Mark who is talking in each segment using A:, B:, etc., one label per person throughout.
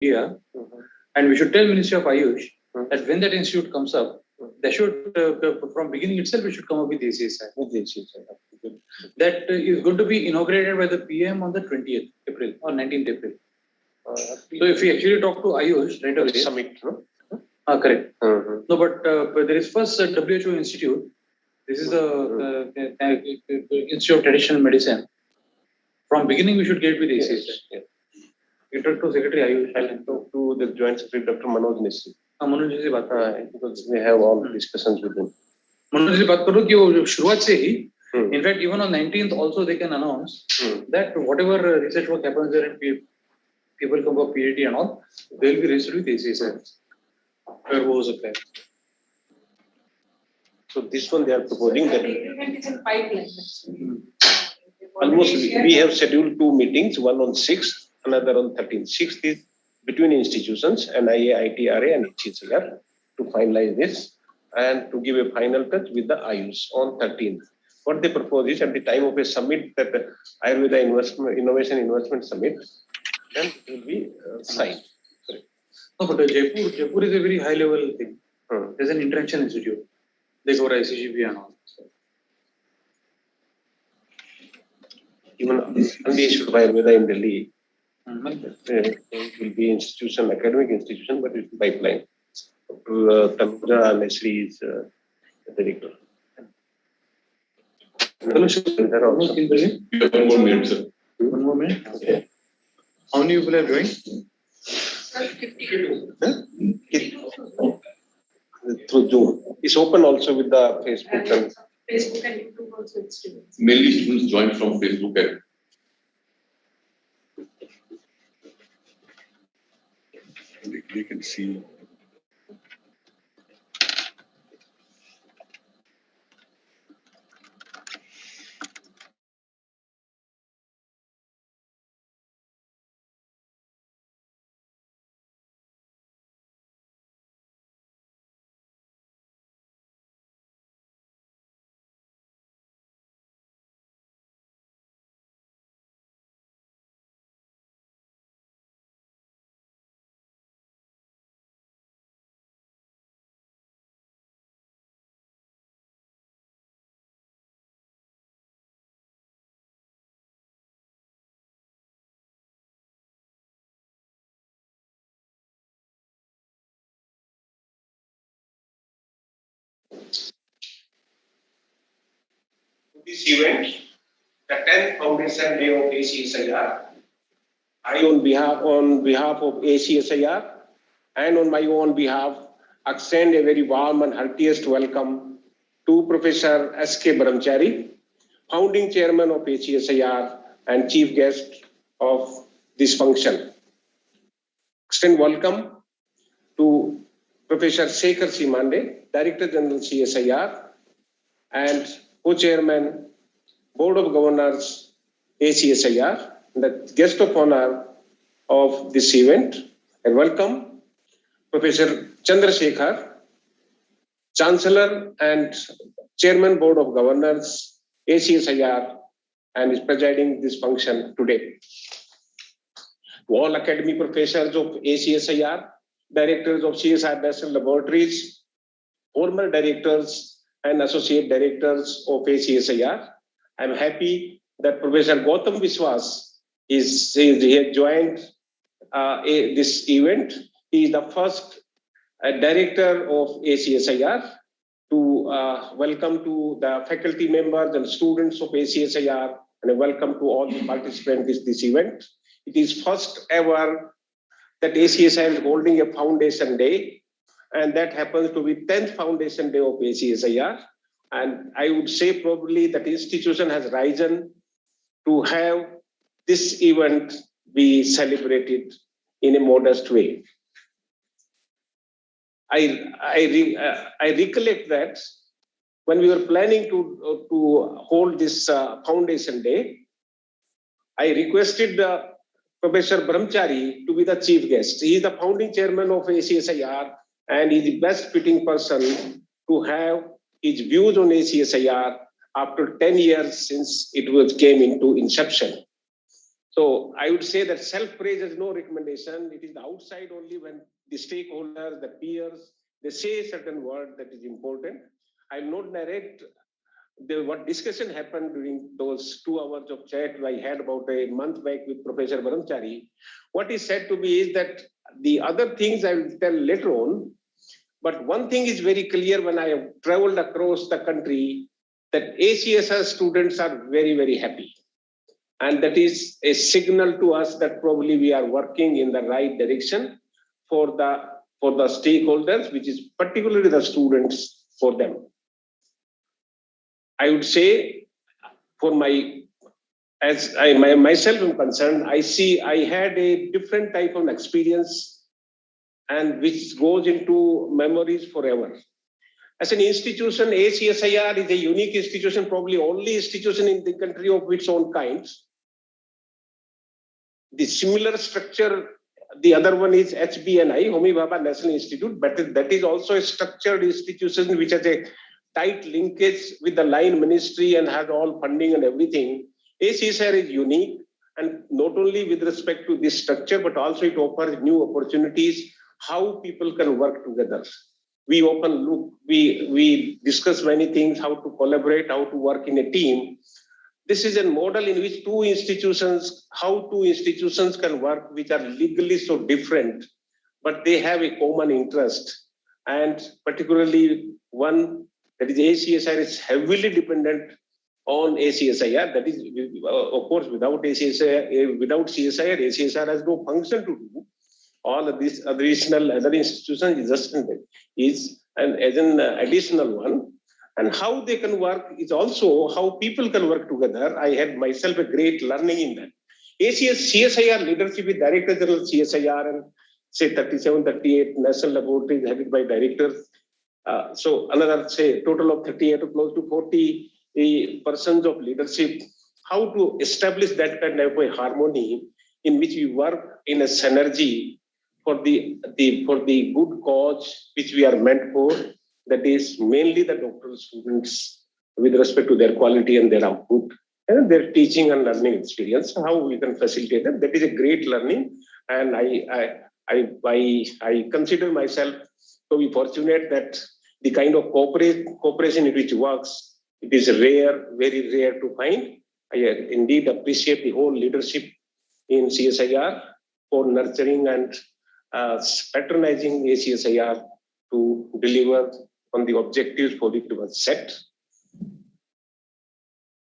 A: India, and we should tell Ministry of Ayush that when that institute comes up, they should, from beginning itself, we should come up with ACSI. That is going to be inaugurated by the PM on the 20th April or 19th April. So if we actually talk to Ayush right away.
B: Summit, no?
A: Correct. No, but there is first WHO Institute. This is the Institute of Traditional Medicine. From beginning, we should get with ACSI.
B: Yeah.
A: You talk to Secretary Ayush.
B: I'll talk to the Joint Secretary, Dr. Manoj Nisri.
A: Manoj ji से बात करो
B: because we have all discussions with him.
A: Manoj ji से बात करो कि वो शुरुआत से ही in fact even on 19th also they can announce that whatever research work happens there and people come for PhD and all they will be registered with ACSI. फिर वो हो सकता है.
B: So this one they are proposing that
C: Agreement is in pipeline.
B: almost we have scheduled 2 meetings, one on 6th, another on 13th. 6th is between institutions, NIA, ITRA and AcSIR to finalize this and to give a final touch with the Ayush on 13th. What they propose is at the time of a summit, that Ayurveda Innovation Investment Summit, then it will be signed.
A: No, but Jaipur is a very high level thing. There's an international institute. They go to ICGP and all.
B: Even only issued by Ayurveda in Delhi. It will be institution, academic institution, but it's pipeline. Tanuja Nesri is the director.
D: You have 1 more minute, sir.
A: 1 more minute?
B: Okay.
A: How many people have joined?
C: 52.
B: Through Zoom. It's open also with the Facebook and
C: Facebook and YouTube also it's students.
D: Mainly students joined from Facebook and
E: they can see.
B: this event, the 10th Foundation Day of AcSIR. I, on behalf of AcSIR and on my own behalf, extend a very warm and heartiest welcome to Professor S.K. Brahmachari, founding chairman of AcSIR and chief guest of this function. Extend welcome to Professor Shekhar Simande, Director General CSIR and co-chairman, Board of Governors, AcSIR, the guest of honor of this event. And welcome Professor Chandrasekhar, Chancellor and Chairman, Board of Governors, AcSIR, and is presiding this function today. To all academy professors of AcSIR, directors of CSIR National Laboratories, former directors and associate directors of AcSIR. I'm happy that Professor Gautam Viswas he has joined this event. He is the first director of AcSIR to welcome to the faculty members and students of AcSIR and a welcome to all the participants in this event. It is first ever that AcSIR is holding a foundation day, and that happens to be 10th foundation day of AcSIR. And I would say probably that institution has risen to have this event be celebrated in a modest way. I recollect that when we were planning to hold this foundation day, I requested Professor Brahmachari to be the chief guest. He is the founding chairman of AcSIR and is the best fitting person to have his views on AcSIR after 10 years since it came into inception. So I would say that self-praise is no recommendation. It is the outside only when the stakeholders, the peers, they say a certain word that is important. I'll not narrate what discussion happened during those 2 hours of chat I had about a month back with Professor Brahmachari. What he said to me is that the other things I will tell later on, but one thing is very clear when I have traveled across the country, that ACSR students are very, very happy. And that is a signal to us that probably we are working in the right direction for the stakeholders, which is particularly the students, for them. I would say, for myself am concerned, I had a different type of experience, and which goes into memories forever. As an institution, ACSIR is a unique institution, probably only institution in the country of its own kind. The similar structure, the other one is HBNI, Homi Bhabha National Institute, but that is also a structured institution which has a tight linkage with the line ministry and has all funding and everything. ACSR is unique, and not only with respect to this structure, but also it offers new opportunities, how people can work together. We often look, we discuss many things, how to collaborate, how to work in a team. This is a model in which how two institutions can work, which are legally so different, but they have a common interest. And particularly one, that is ACSR, is heavily dependent on ACSIR. That is, of course, without ACSIR, without CSIR, ACSR has no function to do. All of these additional other institutions is as an additional one. And how they can work is also how people can work together. I had myself a great learning in that. CSIR leadership with Director General CSIR and say 37, 38 national laboratories headed by directors. So another say total of 38 or close to 40 persons of leadership. How to establish that kind of a harmony in which we work in a synergy for the good cause which we are meant for. That is mainly the doctoral students with respect to their quality and their output and their teaching and learning experience, how we can facilitate them. That is a great learning. And I consider myself to be fortunate that the kind of cooperation in which works, it is rare, very rare to find. I indeed appreciate the whole leadership in CSIR for nurturing and patronizing ACSIR to deliver on the objectives for which it was set.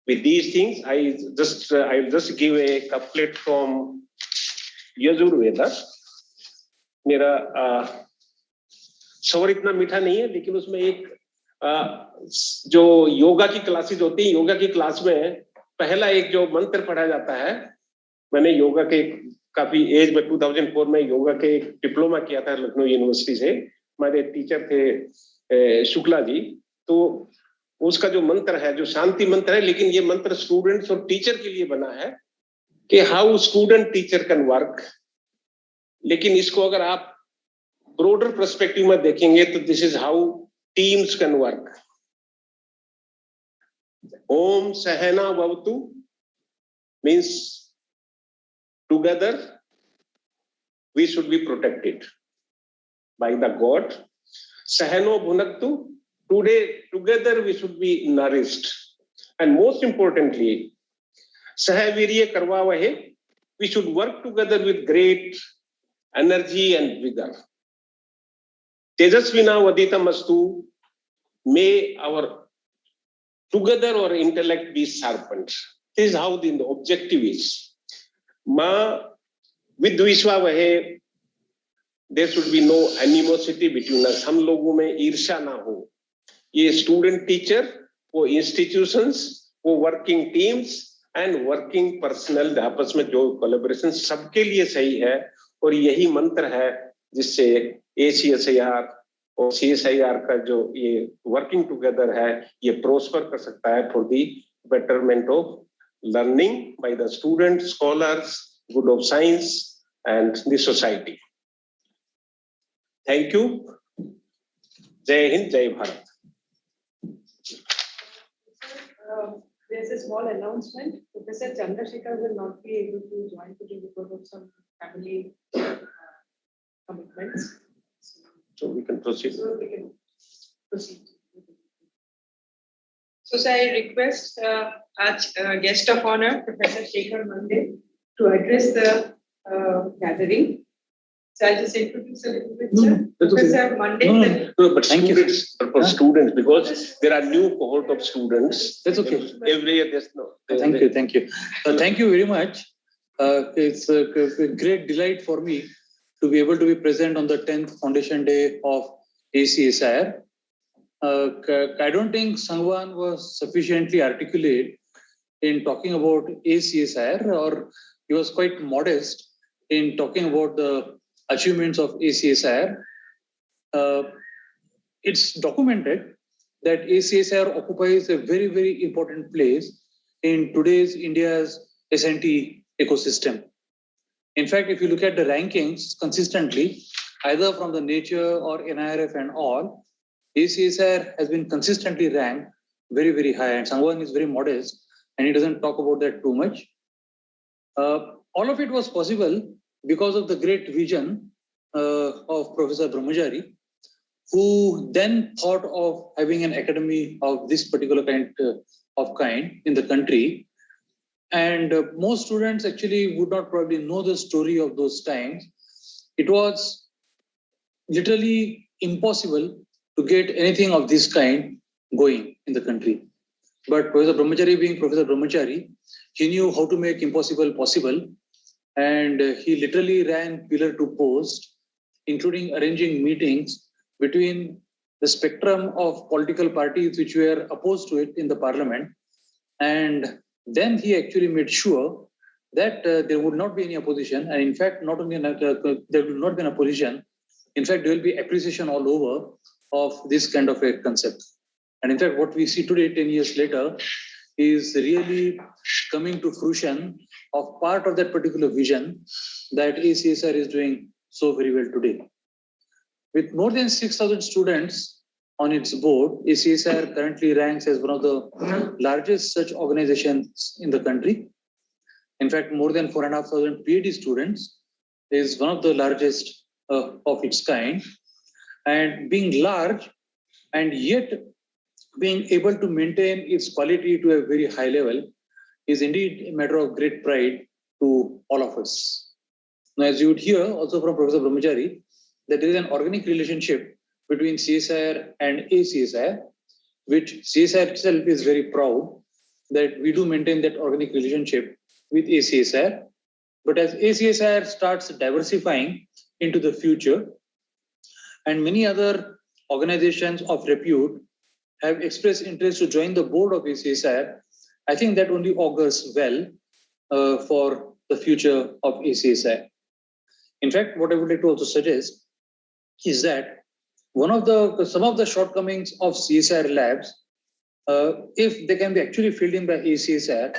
B: With these things, I'll just give a couplet from Yajurveda. मेरा स्वर इतना मीठा नहीं है, लेकिन उसमें एक जो योगा की क्लासेस होती हैं, योगा की क्लास में पहला एक जो मंत्र पढ़ा जाता है, मैंने योगा के काफी एज में 2004 में योगा के डिप्लोमा किया था लखनऊ यूनिवर्सिटी से. हमारे टीचर थे शुक्ला जी. तो उसका जो मंत्र है, जो शांति मंत्र है, लेकिन ये मंत्र स्टूडेंट्स और टीचर के लिए बना है कि how student teacher can work. लेकिन इसको अगर आप ब्रॉडर पर्सपेक्टिव में देखेंगे तो this is how teams can work. ओम सहना भवतु means together we should be protected by the God. Sahano bhunaktu, together we should be nourished. And most importantly, sahavirya karvavahe, we should work together with great energy and vigor. Tejasvina vaditam astu, may our together our intellect be sharpened. This is how the objective is. Ma vidvishwa vahe, there should be no animosity between us. हम लोगों में ईर्ष्या ना हो. ये student teacher, वो institutions, वो working teams and working personal आपस में जो कोलैबोरेशन सबके लिए सही है. और यही मंत्र है जिससे ACSIR और CSIR का जो ये वर्किंग टुगेदर है, ये प्रोस्पर कर सकता है for the betterment of learning by the students, scholars, good of science, and the society. Thank you. Jai Hind, Jai Bharat.
C: There's a small announcement. Professor Chandrasekhar will not be able to join today because of some family commitments.
B: So we can proceed.
C: So we can proceed. So I request our guest of honor, Professor Shekhar Mande, to address the gathering. So I'll just introduce a little bit, sir.
A: that's okay.
C: Professor Mande.
B: No, but
A: Thank you.
B: students, for students, because there are new cohort of students.
A: That's okay.
B: Every year there's no.
A: Thank you, thank you. Thank you very much. It's a great delight for me to be able to be present on the 10th Foundation Day of AcSIR. I don't think Sangwan was sufficiently articulate in talking about AcSIR, or he was quite modest in talking about the achievements of AcSIR. It's documented that AcSIR occupies a very, very important place in today's India's S&T ecosystem. In fact, if you look at the rankings consistently, either from the Nature or NIRF and all, AcSIR has been consistently ranked very, very high. And Sangwan is very modest and he doesn't talk about that too much. All of it was possible because of the great vision of Professor Brahmachari, who then thought of having an academy of this particular kind in the country. And most students actually would not probably know the story of those times. It was literally impossible to get anything of this kind going in the country. But Professor Brahmachari, being Professor Brahmachari, he knew how to make impossible possible. And he literally ran pillar to post, including arranging meetings between the spectrum of political parties which were opposed to it in the parliament. And then he actually made sure that there would not be any opposition. And in fact, not only there will not be an opposition, in fact, there will be appreciation all over of this kind of a concept. And in fact, what we see today, 10 years later, is really coming to fruition of part of that particular vision that AcSIR is doing so very well today. With more than 6,000 students on its board, AcSIR currently ranks as one of the largest such organizations in the country. In fact, more than 4,500 PhD students is one of the largest of its kind. And being large and yet being able to maintain its quality to a very high level is indeed a matter of great pride to all of us. Now, as you would hear also from Professor Brahmachari, that there is an organic relationship between CSIR and AcSIR, which CSIR itself is very proud that we do maintain that organic relationship with AcSIR. But as AcSIR starts diversifying into the future, and many other organizations of repute have expressed interest to join the board of AcSIR, I think that only augurs well for the future of AcSIR. In fact, what I would like to also suggest is that some of the shortcomings of CSIR labs, if they can be actually filled in by AcSIR,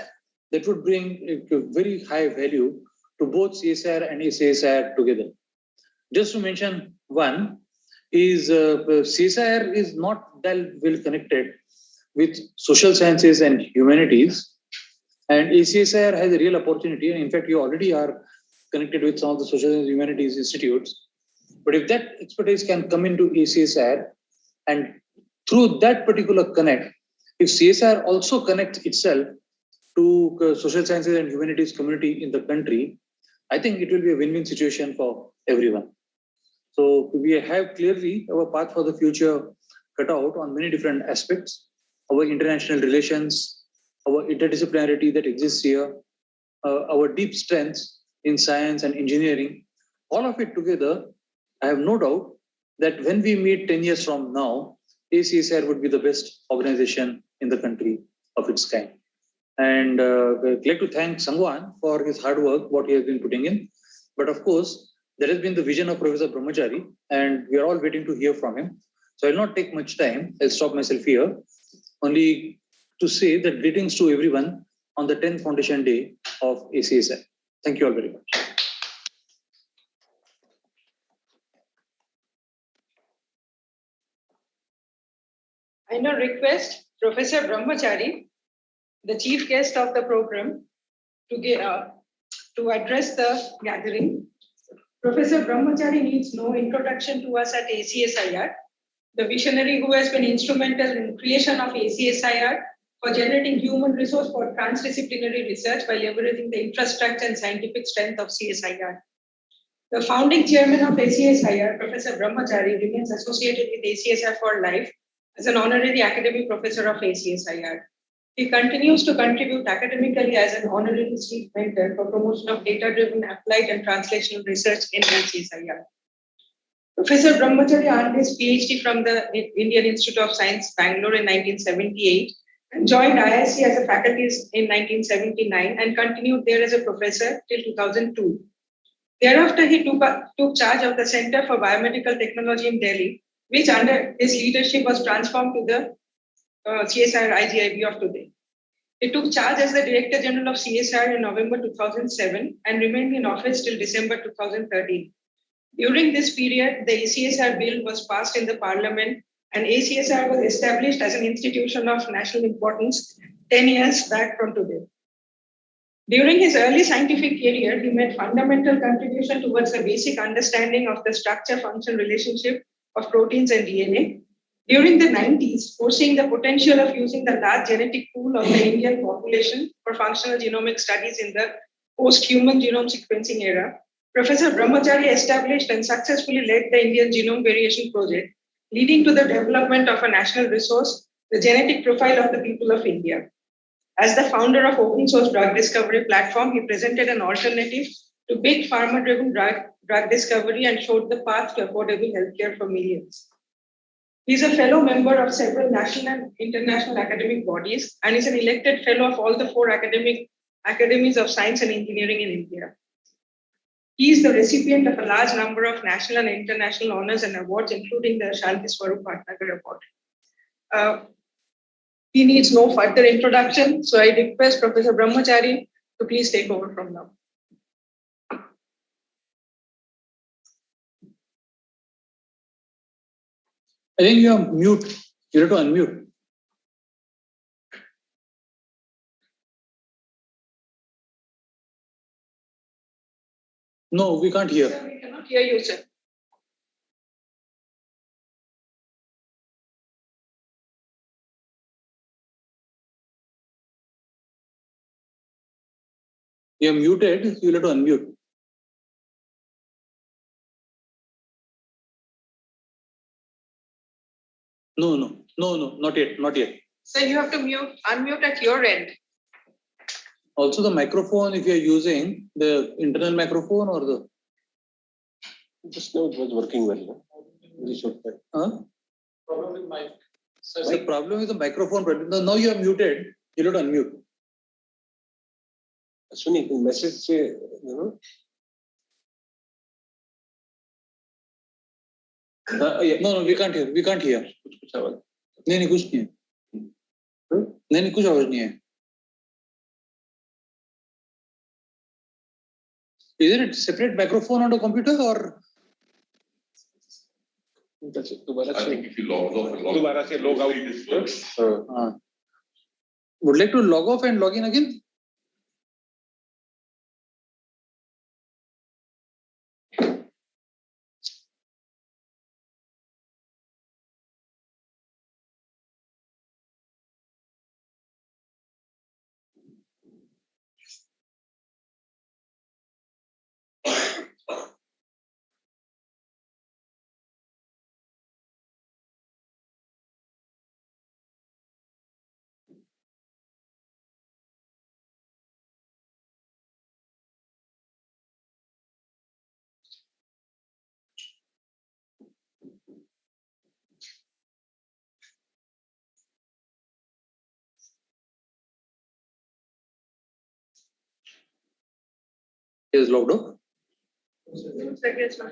A: that would bring a very high value to both CSIR and AcSIR together. Just to mention one, is CSIR is not that well connected with social sciences and humanities, and AcSIR has a real opportunity. And in fact, you already are connected with some of the social and humanities institutes. But if that expertise can come into AcSIR, and through that particular connect, if CSIR also connects itself to social sciences and humanities community in the country, I think it will be a win-win situation for everyone. So we have clearly our path for the future cut out on many different aspects. Our international relations, our interdisciplinarity that exists here, our deep strengths in science and engineering, all of it together, I have no doubt that when we meet 10 years from now, AcSIR would be the best organization in the country of its kind. And I'd like to thank Sangwan for his hard work, what he has been putting in. But of course, there has been the vision of Professor Brahmachari, and we are all waiting to hear from him. So I'll not take much time. I'll stop myself here. Only to say that greetings to everyone on the 10th Foundation Day of AcSIR. Thank you all very much.
C: I now request Professor Brahmachari the chief guest of the program to address the gathering. Professor Brahmachari needs no introduction to us at AcSIR, the visionary who has been instrumental in creation of AcSIR for generating human resource for transdisciplinary research by leveraging the infrastructure and scientific strength of CSIR. The founding chairman of AcSIR, Professor Brahmachari, remains associated with AcSIR for life as an honorary academic professor of AcSIR. He continues to contribute academically as an honorary chief mentor for promotion of data-driven applied and translational research in AcSIR. Professor Brahmachari earned his PhD from the Indian Institute of Science, Bangalore in 1978 and joined IISc as a faculty in 1979 and continued there as a professor till 2002. Thereafter, he took charge of the Center for Biomedical Technology in Delhi, which under his leadership was transformed to the CSIR IGIB of today. He took charge as the Director General of CSIR in November 2007 and remained in office till December 2013. During this period, the AcSIR bill was passed in the parliament and AcSIR was established as an institution of national importance 10 years back from today. During his early scientific career, he made fundamental contribution towards the basic understanding of the structure-function relationship of proteins and DNA. During the 90s, foreseeing the potential of using the large genetic pool of the Indian population for functional genomic studies in the post-human genome sequencing era, Professor Brahmachari established and successfully led the Indian Genome Variation Project, leading to the development of a national resource, the genetic profile of the people of India. As the founder of open source drug discovery platform, he presented an alternative to big pharma-driven drug discovery and showed the path to affordable healthcare for millions. He is a fellow member of several national and international academic bodies and is an elected fellow of all the 4 academies of science and engineering in India. He is the recipient of a large number of national and international honors and awards, including the Shanti Swarup Bhatnagar Award. He needs no further introduction, so I request Professor Brahmachari to please take over from now.
A: I think you are mute. You have to unmute. No, we can't hear.
C: Sir, we cannot hear you, sir.
A: You are muted. You have to unmute. No, not yet, not yet.
C: Sir, you have to unmute at your end.
A: Also, the microphone, if you are using the internal microphone or the.
B: Just now it was working well. No? Very short time.
A: Problem with mic. So the problem is the microphone. Now you are muted. You have to unmute.
B: Sunny, message say, you know.
A: Yeah. No, we can't hear. We can't hear. नहीं कुछ नहीं है नहीं कुछ आवाज नहीं है Is it a separate microphone on the computer or
D: I think if you log off and log
B: दोबारा से log out.
D: this works.
A: would like to log off and log in again? Is logged off?
C: Looks like it's not.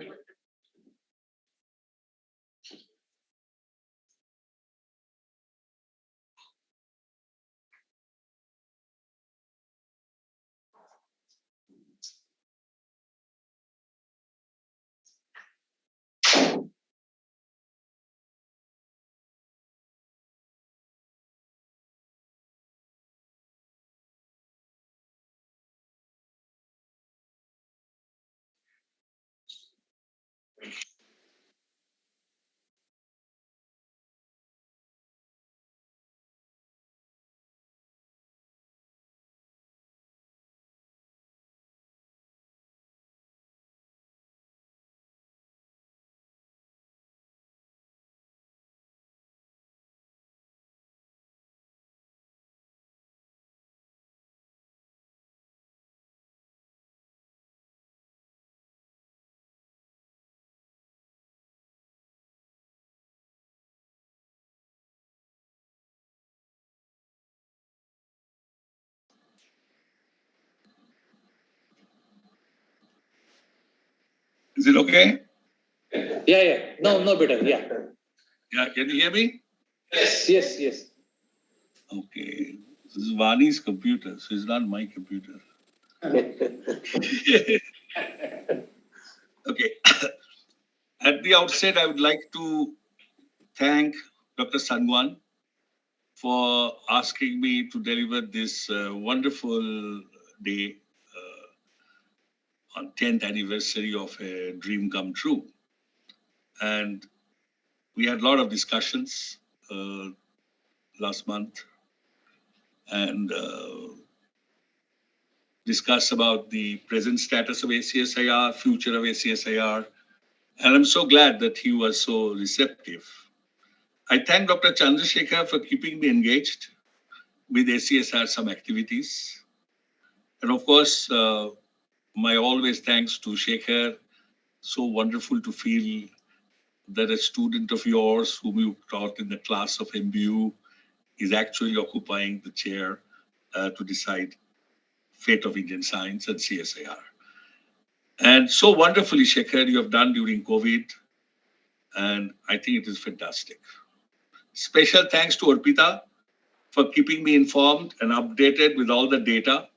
E: Is it okay?
A: Yeah. No, better. Yeah.
E: Yeah, can you hear me?
A: Yes.
E: Okay. This is Vani's computer, so it's not my computer. Okay. At the outset, I would like to thank Dr. Sangwan for asking me to deliver this wonderful day on 10th anniversary of a dream come true. And we had a lot of discussions last month and discuss about the present status of ACSIR, future of ACSIR. And I'm so glad that he was so receptive. I thank Dr. Chandrasekhar for keeping me engaged with ACSR some activities. And of course, my always thanks to Shekhar. So wonderful to feel that a student of yours whom you taught in the class of MBU is actually occupying the chair to decide fate of Indian science and CSIR. And so wonderfully, Shekhar, you have done during COVID. And I think it is fantastic. Special thanks to Arpita for keeping me informed and updated with all the data.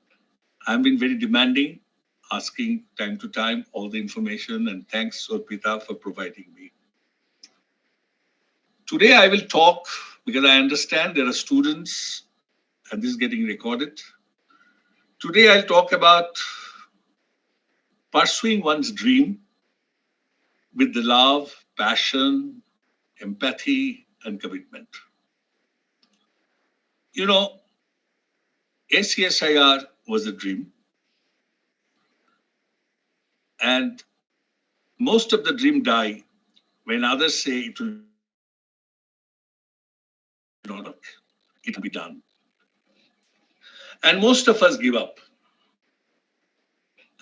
E: I've been very demanding, asking time to time all the information, and thanks Arpita for providing me. Today I will talk because I understand there are students and this is getting recorded. Today I'll talk about pursuing one's dream with the love, passion, empathy, and commitment. You know, ACSIR was a dream, and most of the dream die when others say it will not work, it will be done. And most of us give up.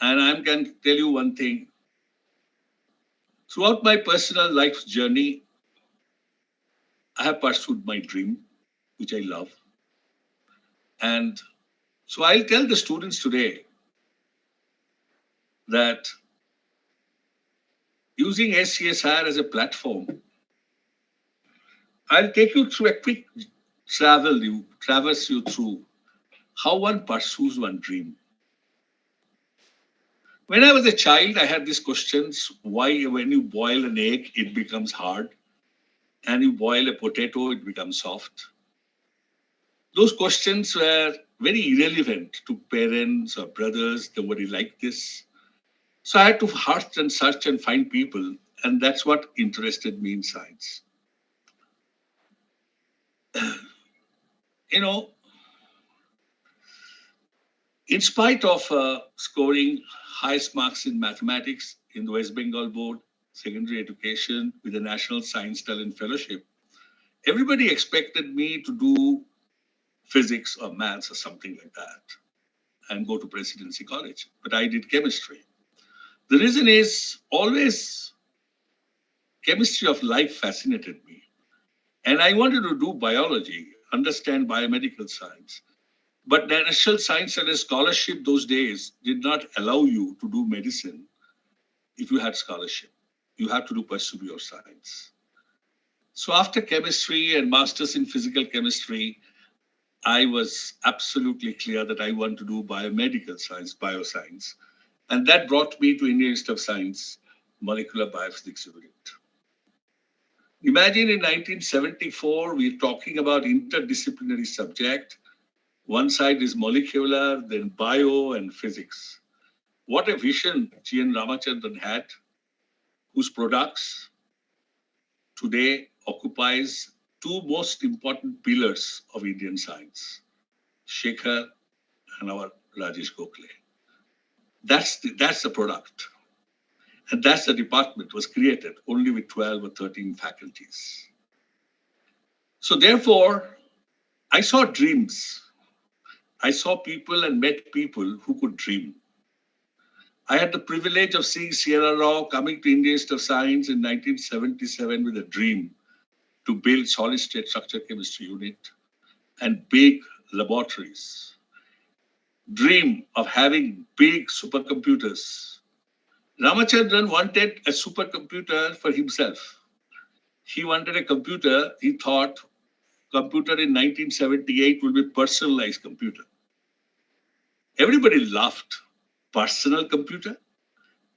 E: And I can tell you one thing. Throughout my personal life journey, I have pursued my dream, which I love. And so I'll tell the students today that using ACSR as a platform, I'll take you through a quick traverse you through how one pursues one dream. When I was a child, I had these questions, why when you boil an egg, it becomes hard, and you boil a potato, it becomes soft. Those questions were very irrelevant to parents or brothers, nobody liked this. So I had to search and search and find people, and that's what interested me in science. You know, in spite of scoring highest marks in mathematics in the West Bengal Board, secondary education with the National Science Talent Fellowship, everybody expected me to do physics or maths or something like that and go to Presidency College. But I did chemistry. The reason is always chemistry of life fascinated me. And I wanted to do biology, understand biomedical science. But the National Science and Scholarship those days did not allow you to do medicine if you had scholarship. You had to pursue your science. So after chemistry and masters in physical chemistry, I was absolutely clear that I want to do biomedical science, bioscience. And that brought me to Indian Institute of Science, molecular biophysics unit. Imagine in 1974, we're talking about interdisciplinary subject. One side is molecular, then bio and physics. What a vision G.N. Ramachandran had, whose products today occupies two most important pillars of Indian science, Shekhar and our Rajesh Gokhale. That's the product. And that's the department was created only with 12 or 13 faculties. So therefore, I saw dreams. I saw people and met people who could dream. I had the privilege of seeing Sierra Rao coming to Indian Institute of Science in 1977 with a dream to build solid-state structure chemistry unit and big laboratories. Dream of having big supercomputers. Ramachandran wanted a supercomputer for himself. He wanted a computer, he thought computer in 1978 will be personalized computer. Everybody laughed. Personal computer?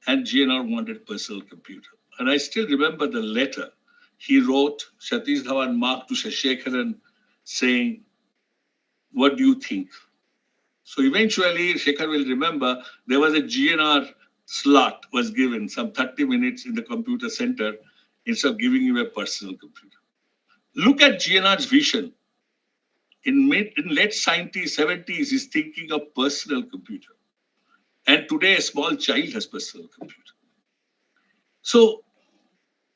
E: And GNR wanted personal computer. And I still remember the letter he wrote, Satish Dhawan Mark to Shashekharan saying, what do you think? So eventually, Shekhar will remember, there was a GNR slot was given, some 30 minutes in the computer center, instead of giving him a personal computer. Look at GNR's vision. In late 70s, he's thinking of personal computer. And today, a small child has personal computer. So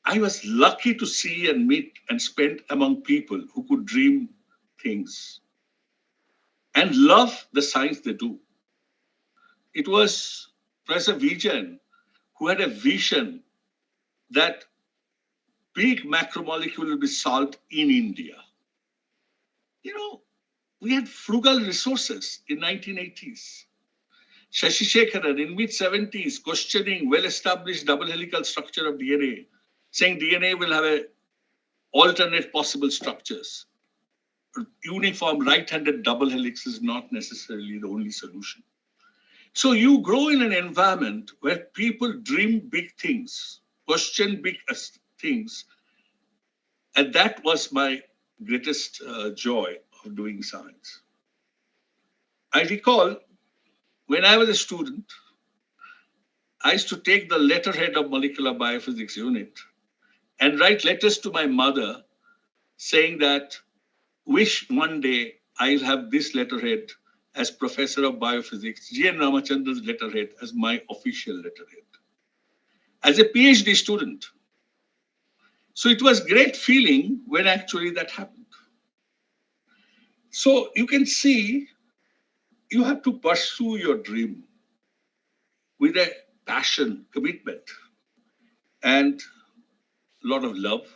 E: I was lucky to see and meet and spend among people who could dream things and love the science they do. It was Professor Vijayan who had a vision that big macromolecule will be solved in India. You know, we had frugal resources in 1980s. Shashi Shekharan in mid-70s questioning well-established double helical structure of DNA, saying DNA will have a alternate possible structures. Uniform right-handed double helix is not necessarily the only solution. So you grow in an environment where people dream big things, question big things. And that was my greatest joy of doing science. I recall when I was a student, I used to take the letterhead of molecular biophysics unit and write letters to my mother saying that wish one day I'll have this letterhead as professor of biophysics, G.N. Ramachandran's letterhead as my official letterhead. As a PhD student. So it was great feeling when actually that happened. So you can see you have to pursue your dream with a passion, commitment, and a lot of love.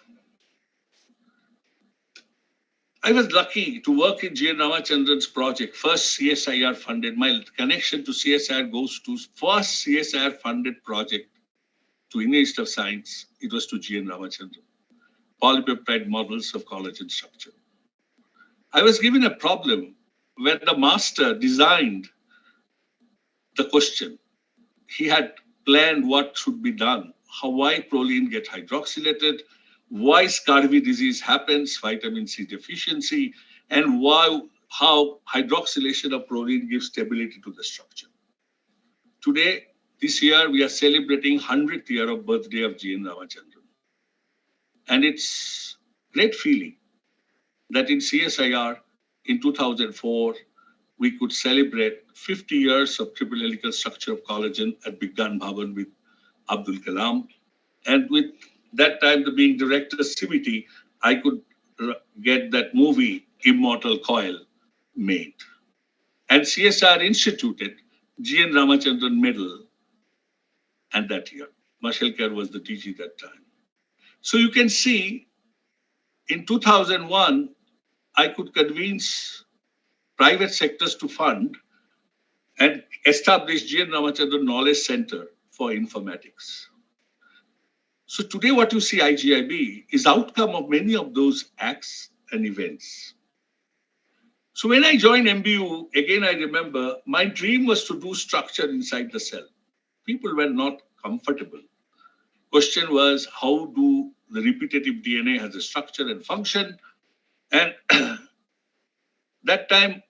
E: I was lucky to work in G.N. Ramachandran's project, first CSIR funded. My connection to CSIR goes to first CSIR funded project to Indian Institute of Science. It was to G.N. Ramachandran, polypeptide models of collagen structure. I was given a problem where the master designed the question. He had planned what should be done, why proline get hydroxylated, why scurvy disease happens, vitamin C deficiency, and how hydroxylation of proline gives stability to the structure. Today, this year, we are celebrating 100th year of birthday of G.N. Ramachandran. And it's great feeling that in CSIR in 2004, we could celebrate 50 years of triple helical structure of collagen at Bigyan Bhavan with Abdul Kalam. And with that time, being director of CBT, I could get that movie, Immortal Coil, made. And CSIR instituted G.N. Ramachandran Medal and that year. Mashelkar was the DG that time. So you can see, in 2001, I could convince private sectors to fund and establish G.N. Ramachandran Knowledge Center for Informatics. So today what you see IGIB is outcome of many of those acts and events. So when I joined MBU, again I remember, my dream was to do structure inside the cell. People were not comfortable. Question was, how do the repetitive DNA has a structure and function? And that time,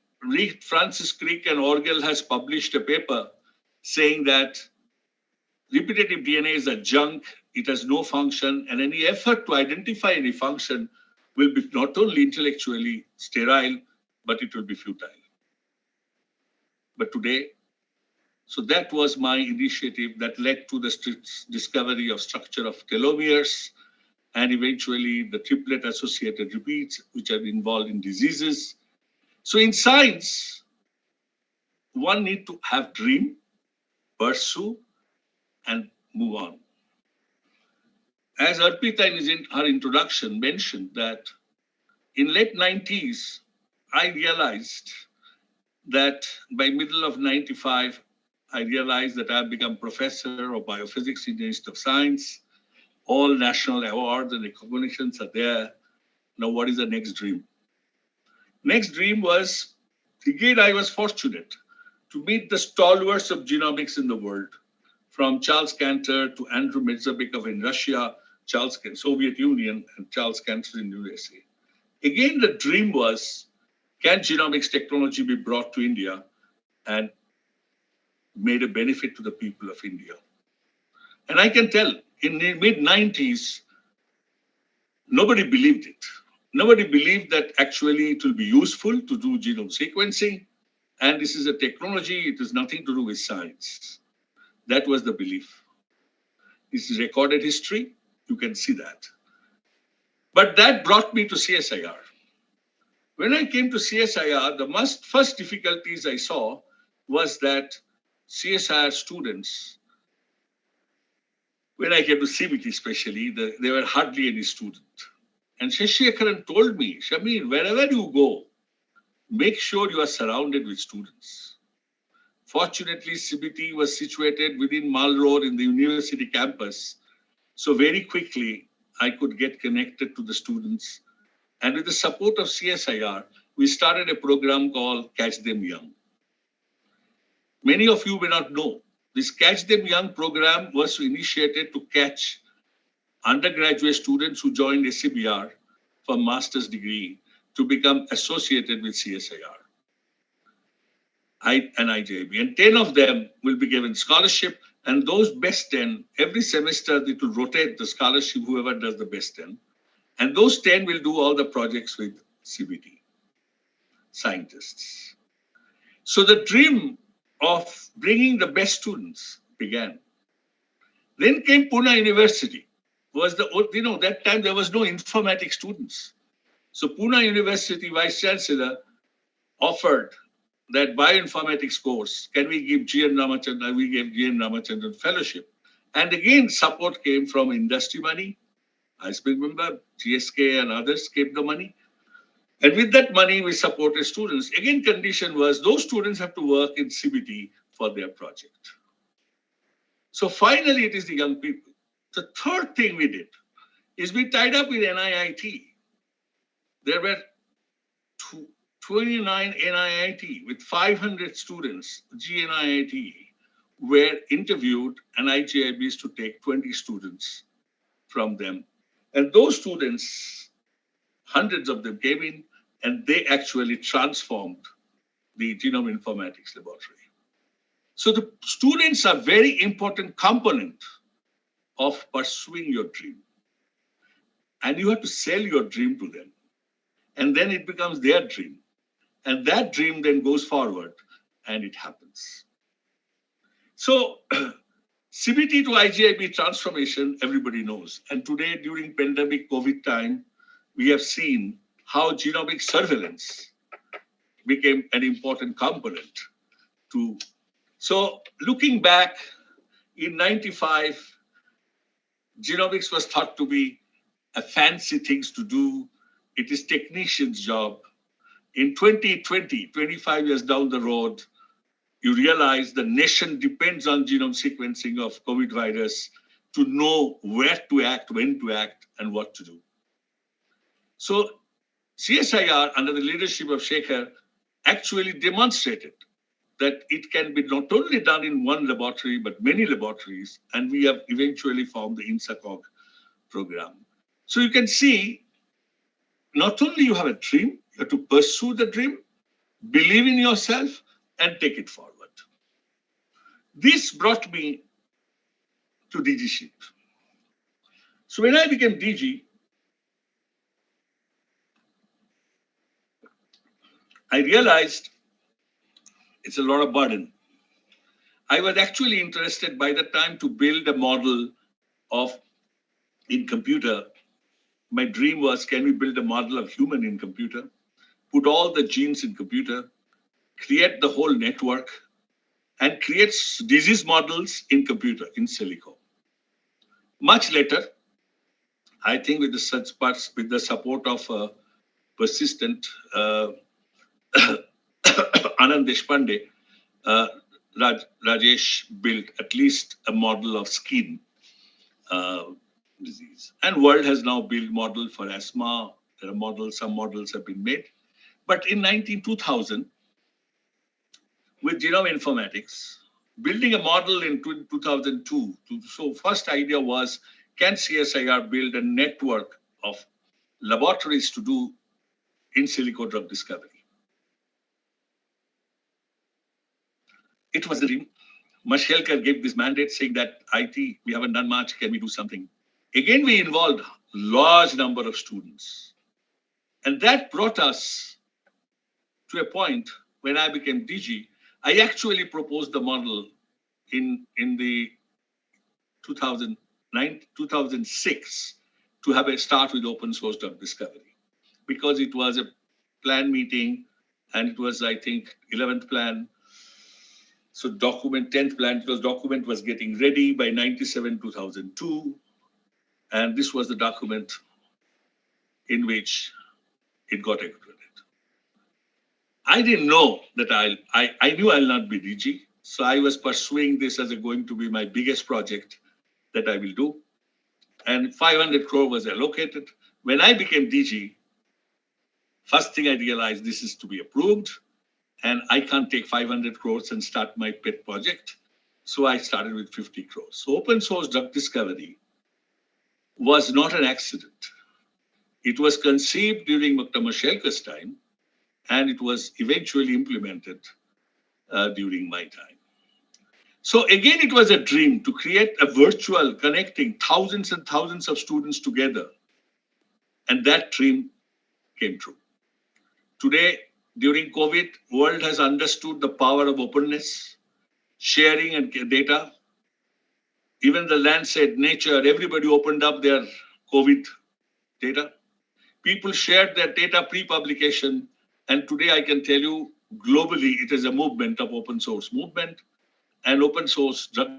E: Francis Crick and Orgel has published a paper saying that repetitive DNA is a junk, it has no function, and any effort to identify any function will be not only intellectually sterile, but it will be futile. But today, so that was my initiative that led to the discovery of structure of telomeres and eventually the triplet associated repeats, which are involved in diseases. So in science, one need to have dream, pursue, and move on. As Arpita in her introduction mentioned that in late 90s, I realized that by middle of 95, I realized that I've become professor of biophysics in the Institute of Science. All national awards and recognitions are there. Now, what is the next dream? Next dream was, again, I was fortunate to meet the stalwarts of genomics in the world, from Charles Cantor to Andrew Medzabekov in Russia, Soviet Union, and Charles Cantor in USA. Again, the dream was, can genomics technology be brought to India and made a benefit to the people of India? And I can tell, in the mid-90s, nobody believed it. Nobody believed that actually it will be useful to do genome sequencing. And this is a technology, it has nothing to do with science. That was the belief. This is recorded history, you can see that. But that brought me to CSIR. When I came to CSIR, the first difficulties I saw was that CSIR students, when I came to CBT especially, there were hardly any students. And Shashikaran told me, Shamir, wherever you go, make sure you are surrounded with students. Fortunately, CBT was situated within Mall Road in the university campus. So very quickly, I could get connected to the students. And with the support of CSIR, we started a program called Catch Them Young. Many of you may not know, this Catch Them Young program was initiated to catch undergraduate students who joined ACBR for master's degree to become associated with CSIR and IJB. And 10 of them will be given scholarship, and those best 10, every semester it will rotate the scholarship, whoever does the best 10. And those 10 will do all the projects with CBT, scientists. So the dream of bringing the best students began. Then came Pune University. That time there was no informatics students. So Pune University Vice Chancellor offered that bioinformatics course, can we give G.N. Ramachandran? We gave G.N. Ramachandran fellowship. And again, support came from industry money. I still remember GSK and others gave the money. And with that money, we supported students. Again, condition was those students have to work in CBT for their project. So finally, it is the young people. The third thing we did is we tied up with NIIT. There were 29 NIIT with 500 students, GNIIT, were interviewed, and IGIBs to take 20 students from them. And those students, hundreds of them came in, and they actually transformed the genome informatics laboratory. So the students are very important component of pursuing your dream. And you have to sell your dream to them. And then it becomes their dream. And that dream then goes forward and it happens. So CBT to IGIB transformation, everybody knows. And today during pandemic COVID time, we have seen how genomic surveillance became an important component to. So looking back in 95, genomics was thought to be a fancy things to do. It is technician's job. In 2020, 25 years down the road, you realize the nation depends on genome sequencing of COVID virus to know where to act, when to act, and what to do. So CSIR, under the leadership of Shekhar, actually demonstrated that it can be not only done in one laboratory, but many laboratories, and we have eventually formed the INSACOG program. So you can see, not only you have a dream, you have to pursue the dream, believe in yourself, and take it forward. This brought me to DigiSheet. So when I became DG, I realized it's a lot of burden. I was actually interested by the time to build a model of in computer. My dream was, can we build a model of human in computer, put all the genes in computer, create the whole network, and create disease models in computer, in silico. Much later, I think with the support of persistent Anand Deshpande, Rajesh built at least a model of skin disease. And world has now built model for asthma. There are models, some models have been made. But in 2000, with genome informatics, building a model in 2002, so first idea was, can CSIR build a network of laboratories to do in silico drug discovery? It was a dream. Mashelkar gave this mandate saying that IT, we haven't done much, can we do something? Again, we involved large number of students. And that brought us to a point when I became DG. I actually proposed the model in the 2006 to have a start with open source drug discovery, because it was a plan meeting and it was, I think, 11th plan. So document, 10th plan, because document was getting ready by 97, 2002. And this was the document in which it got accredited. I didn't know that I knew I'll not be DG. So I was pursuing this as going to be my biggest project that I will do. And 500 crore was allocated. When I became DG, first thing I realized, this is to be approved. And I can't take 500 crores and start my pet project. So I started with 50 crores. So open source drug discovery was not an accident. It was conceived during Dr. Mashelkar's time, and it was eventually implemented during my time. So again, it was a dream to create a virtual connecting thousands and thousands of students together. And that dream came true. Today, during COVID, world has understood the power of openness, sharing and data. Even the Lancet, Nature, everybody opened up their COVID data. People shared their data pre-publication. And today I can tell you, globally, it is a movement of open source movement, and open source drug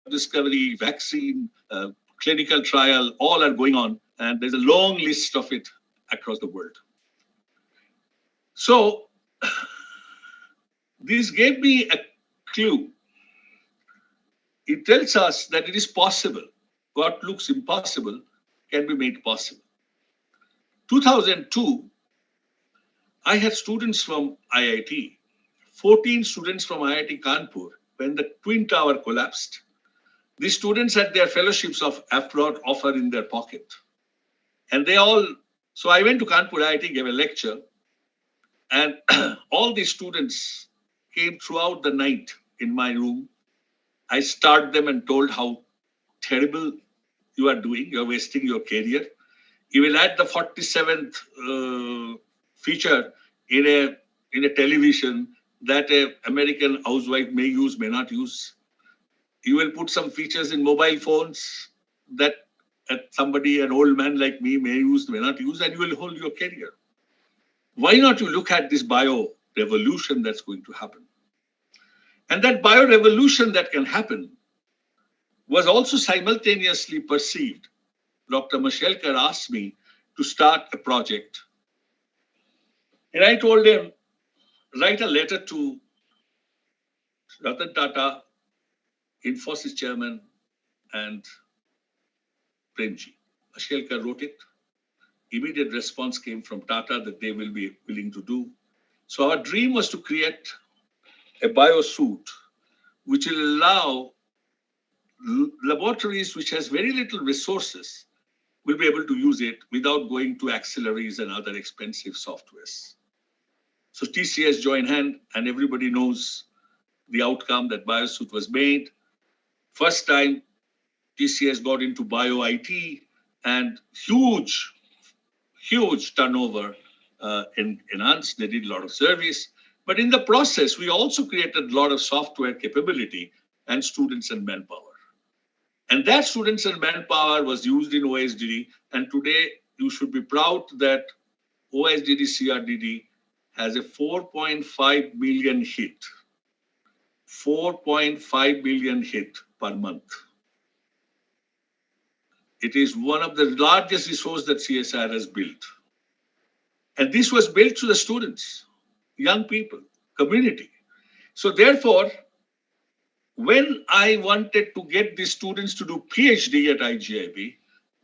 E: discovery, vaccine, clinical trial, all are going on. And there's a long list of it across the world. So this gave me a clue. It tells us that it is possible. What looks impossible can be made possible. 2002, I had students from IIT, 14 students from IIT Kanpur, when the Twin Tower collapsed. These students had their fellowships of abroad offer in their pocket. And so I went to Kanpur IIT, gave a lecture, and all these students came throughout the night in my room. I started them and told how terrible you are doing, you're wasting your career. You will add the 47th feature in a television that an American housewife may use, may not use. You will put some features in mobile phones that somebody, an old man like me, may use, may not use, and you will hold your career. Why not you look at this bio revolution that's going to happen? And that bio revolution that can happen was also simultaneously perceived. Dr. Mashelkar asked me to start a project. And I told him, write a letter to Ratan Tata, Infosys chairman, and Premji. Mashelkar wrote it. Immediate response came from Tata that they will be willing to do. So our dream was to create a biosuit which will allow laboratories which has very little resources will be able to use it without going to AcSIR and other expensive softwares. So TCS joined hand, and everybody knows the outcome that biosuit was made. First time, TCS got into bio IT and huge turnover enhanced. They did a lot of service. But in the process, we also created a lot of software capability and students and manpower. And that students and manpower was used in OSDD. And today, you should be proud that OSDD CRDD has a 4.5 million hit. 4.5 million hit per month. It is one of the largest resources that CSIR has built. And this was built to the students, young people, community. So therefore, when I wanted to get the students to do PhD at IGIB,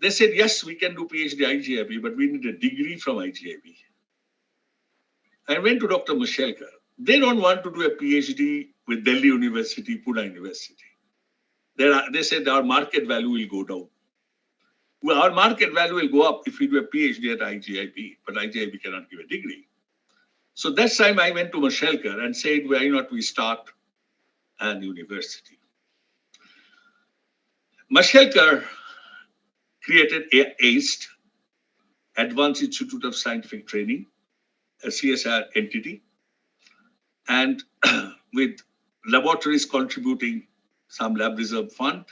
E: they said, yes, we can do PhD at IGIB, but we need a degree from IGIB. I went to Dr. Mushelkar. They don't want to do a PhD with Delhi University, Pune University. They said our market value will go down. Well, our market value will go up if we do a PhD at IGIB, but IGIB cannot give a degree. So that time I went to Mushelkar and said, why not we start an university? Mushelkar created ACE, Advanced Institute of Scientific Training, a CSR entity, and with laboratories contributing some lab reserve fund.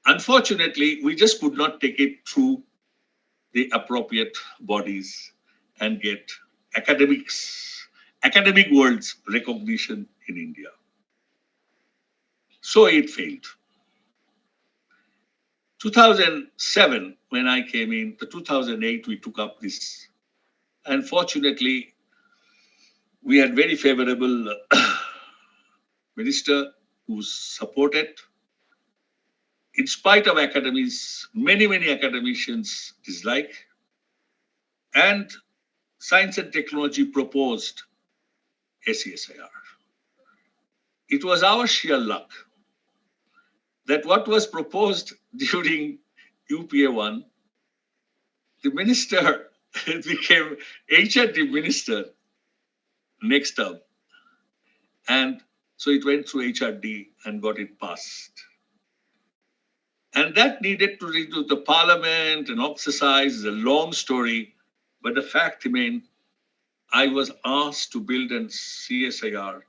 E: Unfortunately, we just could not take it through the appropriate bodies and get academic world's recognition in India. So it failed. 2007, when I came in, the 2008, we took up this. Unfortunately, we had very favorable minister who supported. In spite of academies, many academicians dislike. And Science and Technology proposed AcSIR. It was our sheer luck that what was proposed during UPA1, the minister became HRD minister next term. And so it went through HRD and got it passed. And that needed to reach to the parliament and exercise, a long story. But the fact remained, I was asked to build a CSIR.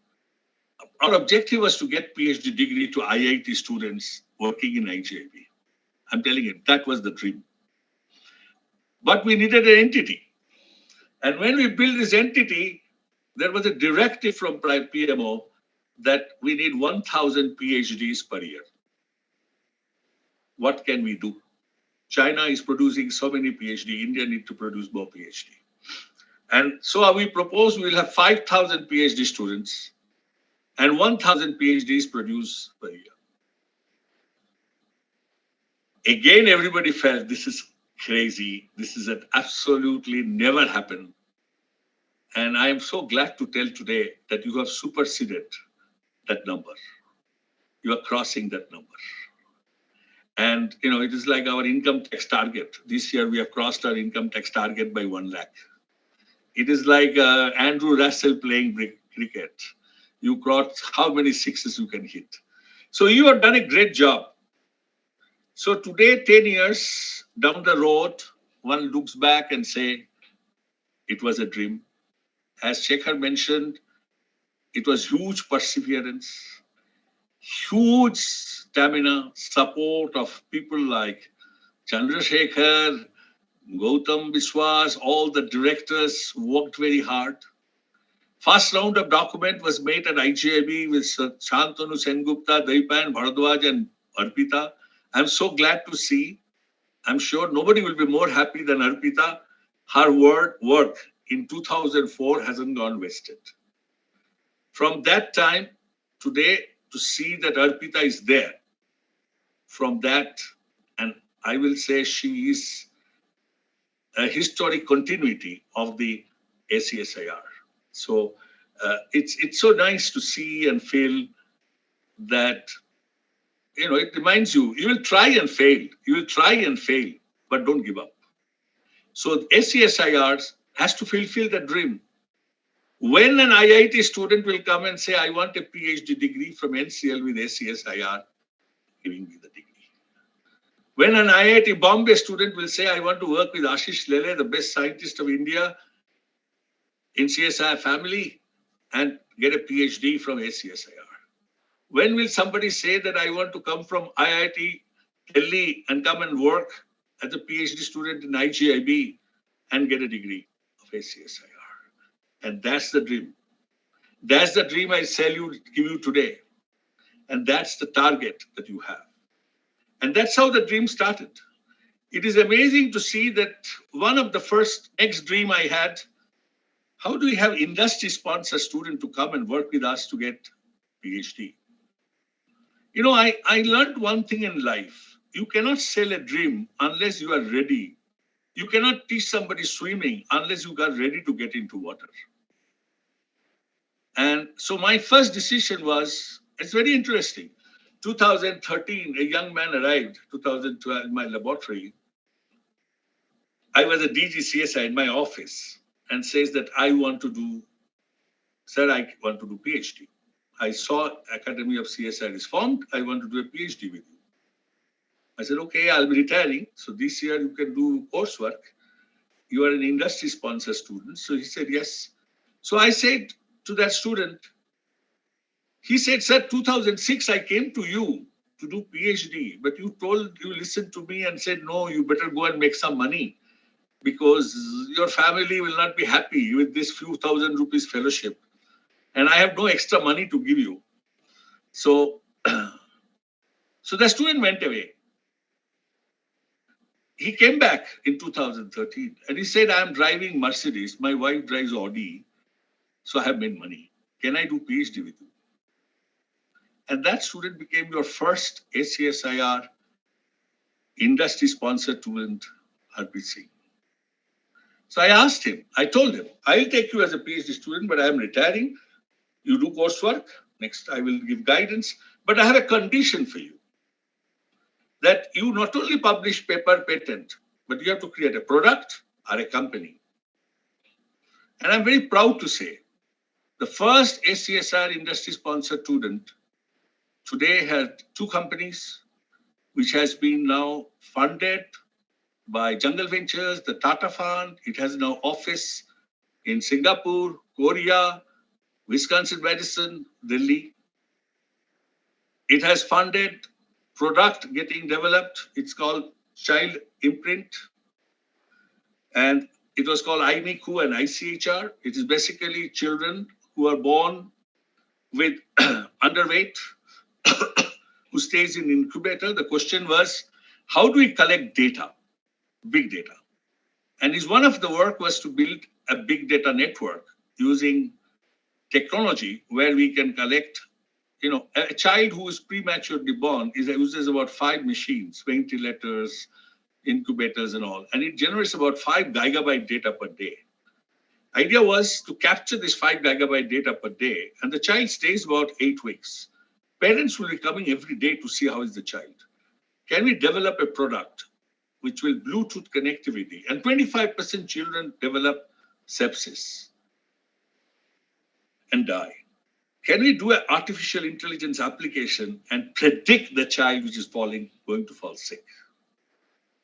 E: Our objective was to get PhD degree to IIT students working in IGIB. I'm telling you, that was the dream. But we needed an entity. And when we built this entity, there was a directive from PMO that we need 1,000 PhDs per year. What can we do? China is producing so many PhD, India needs to produce more PhD. And so we propose we'll have 5,000 PhD students and 1,000 PhDs produced per year. Again, everybody felt this is crazy. This is an absolutely never happened. And I am so glad to tell today that you have superseded that number. You are crossing that number. And, it is like our income tax target. This year, we have crossed our income tax target by 1 lakh. It is like Andrew Russell playing cricket. You cross how many sixes you can hit. So you have done a great job. So today, 10 years down the road, one looks back and say, it was a dream. As Shekhar mentioned, it was huge perseverance, huge stamina, support of people like Chandrasekhar, Gautam Biswas, all the directors worked very hard. First round of document was made at IGIB with Shantanu Sengupta, Daipan, Bharadwaj and Arpita. I'm so glad to see. I'm sure nobody will be more happy than Arpita. Her work in 2004 hasn't gone wasted. From that time, today, to see that Arpita is there, from that, and I will say she is a historic continuity of the AcSIR. So it's so nice to see and feel that, it reminds you, you will try and fail. You will try and fail, but don't give up. So AcSIR has to fulfill the dream. When an IIT student will come and say, I want a PhD degree from NCL with AcSIR, giving me the degree. When an IIT Bombay student will say, I want to work with Ashish Lele, the best scientist of India in CSIR family, and get a PhD from ACSIR. When will somebody say that I want to come from IIT Delhi and come and work as a PhD student in IGIB and get a degree of ACSIR? And that's the dream. That's the dream I give you today. And that's the target that you have. And that's how the dream started. It is amazing to see that one of the first next dream I had, how do we have industry sponsor student to come and work with us to get PhD? You know, I learned one thing in life. You cannot sell a dream unless you are ready. You cannot teach somebody swimming unless you got ready to get into water. And so my first decision was, it's very interesting. 2013, a young man arrived, 2012, in my laboratory. I was a DG CSI in my office and says that I want to do PhD. I saw Academy of CSI is formed. I want to do a PhD with you. I said, okay, I'll be retiring. So this year you can do coursework. You are an industry sponsor student. So he said, yes. So I said to that student, he said, sir, 2006, I came to you to do PhD, but you listened to me and said, no, you better go and make some money because your family will not be happy with this few thousand rupees fellowship. And I have no extra money to give you. So, so the student went away. He came back in 2013 and he said, I am driving Mercedes. My wife drives Audi. So I have made money. Can I do PhD with you? And that student became your first ACSIR industry sponsored student, Harpreet Singh. So I asked him, I told him, I'll take you as a PhD student, but I am retiring. You do coursework. Next, I will give guidance. But I have a condition for you that you not only publish paper patent, but you have to create a product or a company. And I'm very proud to say the first ACSIR industry sponsored student today had 2 companies, which has been now funded by Jungle Ventures, the Tata Fund. It has now office in Singapore, Korea, Wisconsin-Madison, Delhi. It has funded product getting developed. It's called Child Imprint. And it was called IMICU and ICHR. It is basically children who are born with underweight, who stays in incubator. The question was, how do we collect data, big data? And one of the work was to build a big data network using technology where we can collect, a child who is prematurely born uses about 5 machines, ventilators, incubators and all, and it generates about 5 gigabyte data per day. Idea was to capture this 5 gigabyte data per day, and the child stays about 8 weeks. Parents will be coming every day to see how is the child. Can we develop a product which will Bluetooth connectivity? And 25% children develop sepsis and die. Can we do an artificial intelligence application and predict the child which is going to fall sick?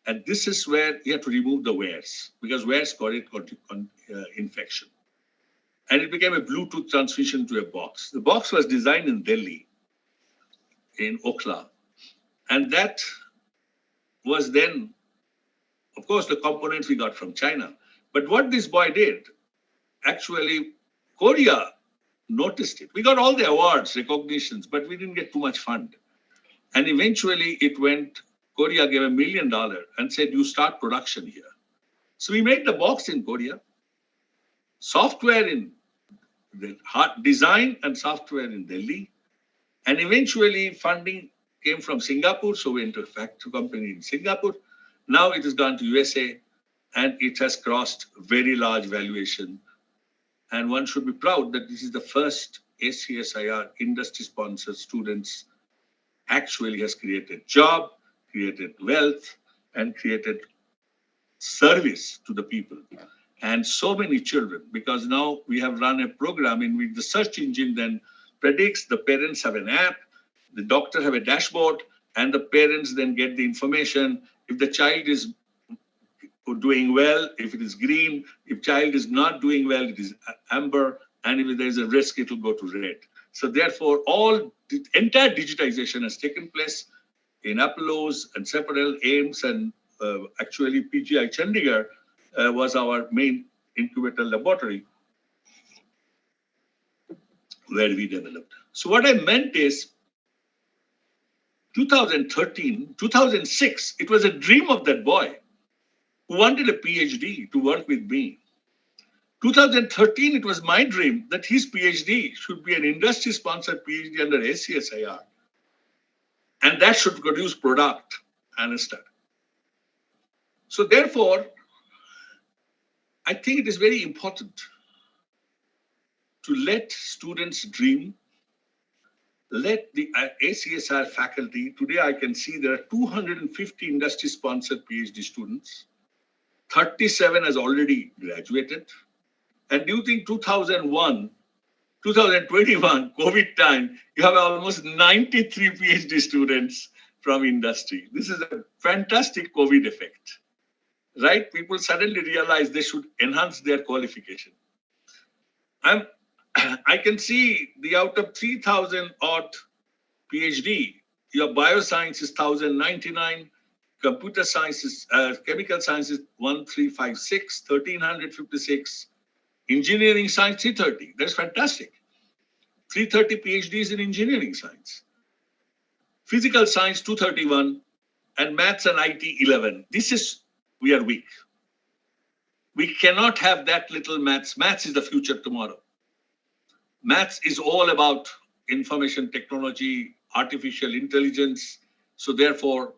E: And this is where you have to remove the wears, because wears got infection. And it became a Bluetooth transmission to a box. The box was designed in Delhi, in Okhla. And that was then, of course, the components we got from China. But what this boy did, actually, Korea noticed it. We got all the awards, recognitions, but we didn't get too much fund. And eventually Korea gave $1 million and said, you start production here. So we made the box in Korea, software in the design and software in Delhi. And eventually funding came from Singapore. So we went to a factory company in Singapore. Now it has gone to USA and it has crossed very large valuation. And one should be proud that this is the first ACSIR industry-sponsored students actually has created job, created wealth, and created service to the people. And so many children, because now we have run a program in which the search engine then predicts, the parents have an app, the doctor have a dashboard, and the parents then get the information. If the child is doing well, if it is green, if child is not doing well, it is amber, and if there is a risk, it will go to red. So therefore, all the entire digitization has taken place in Apollos and Separel, AIMS, and actually PGI Chandigarh was our main incubator laboratory where we developed. So what I meant is 2013, 2006, it was a dream of that boy who wanted a PhD to work with me. 2013, it was my dream that his PhD should be an industry-sponsored PhD under AcSIR. And that should produce product and a start. So therefore, I think it is very important to let students dream, let the AcSIR faculty, today I can see there are 250 industry-sponsored PhD students, 37 has already graduated. And do you think 2021, COVID time, you have almost 93 PhD students from industry. This is a fantastic COVID effect, right? People suddenly realize they should enhance their qualification. I can see the out of 3,000 odd PhD, your bioscience is 1,099, computer sciences, chemical sciences 1,356, 1,356, engineering science 330. That's fantastic. 330 PhDs in engineering science. Physical science 231, and maths and IT 11. We are weak. We cannot have that little maths. Maths is the future tomorrow. Maths is all about information technology, artificial intelligence. So therefore,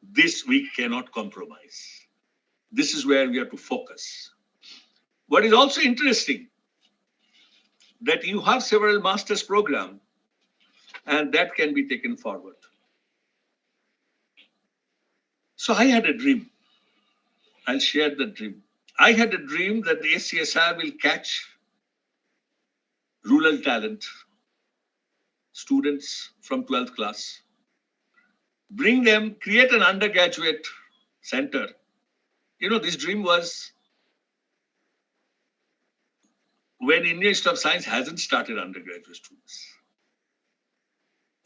E: this we cannot compromise. This is where we have to focus. What is also interesting, that you have several master's programs, and that can be taken forward. So I had a dream. I'll share the dream. I had a dream that the AcSIR will catch rural talent, students from 12th class, bring them, create an undergraduate center. You know, this dream was when Indian Institute of Science hasn't started undergraduate students.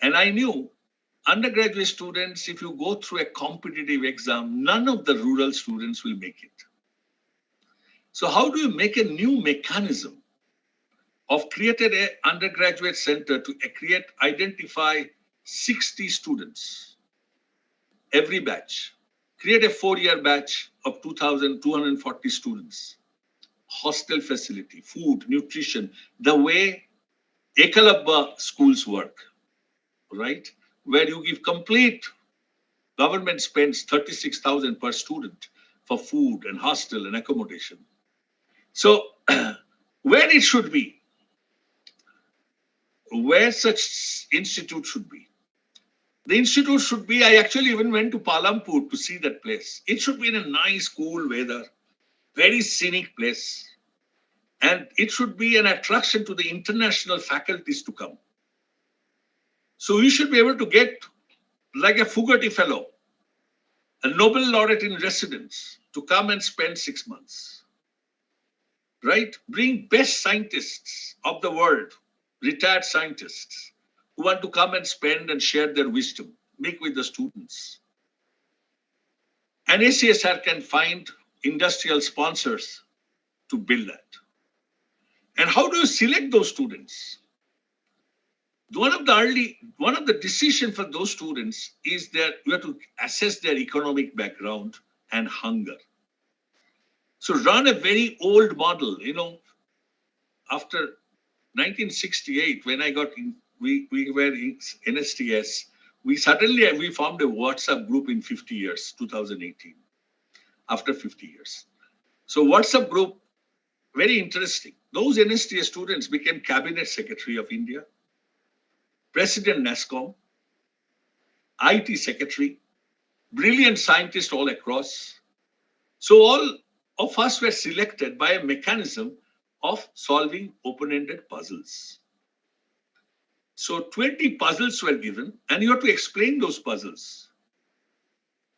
E: And I knew undergraduate students, if you go through a competitive exam, none of the rural students will make it. So how do you make a new mechanism of created an undergraduate center to identify 60 students every batch, create a 4-year batch of 2,240 students, hostel facility, food, nutrition, the way Ekalabba schools work, right? Where you give complete, government spends 36,000 per student for food and hostel and accommodation. So where it should be, where such institute should be. The institute should be, I actually even went to Palampur to see that place. It should be in a nice, cool weather, very scenic place. And it should be an attraction to the international faculties to come. So we should be able to get like a Fogarty Fellow, a Nobel laureate in residence to come and spend 6 months, right? Bring best scientists of the world, retired scientists who want to come and spend and share their wisdom, make with the students. And AcSIR can find industrial sponsors to build that. And how do you select those students? One of the decisions for those students is that you have to assess their economic background and hunger. So run a very old model, you know, after 1968, when I got in, we were in NSTS, we formed a WhatsApp group in 50 years, 2018, after 50 years. So WhatsApp group, very interesting. Those NSTS students became Cabinet Secretary of India, President NASCOM, IT Secretary, brilliant scientists all across. So all of us were selected by a mechanism of solving open-ended puzzles. So 20 puzzles were given, and you have to explain those puzzles.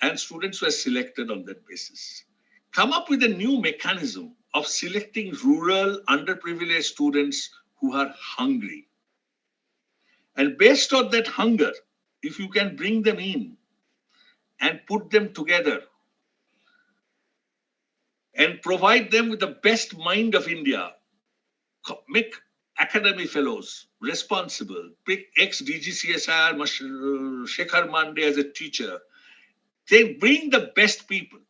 E: And students were selected on that basis. Come up with a new mechanism of selecting rural, underprivileged students who are hungry. And based on that hunger, if you can bring them in and put them together and provide them with the best mind of India, make academy fellows responsible, pick ex-DGCSR Shekhar Mande as a teacher, they bring the best people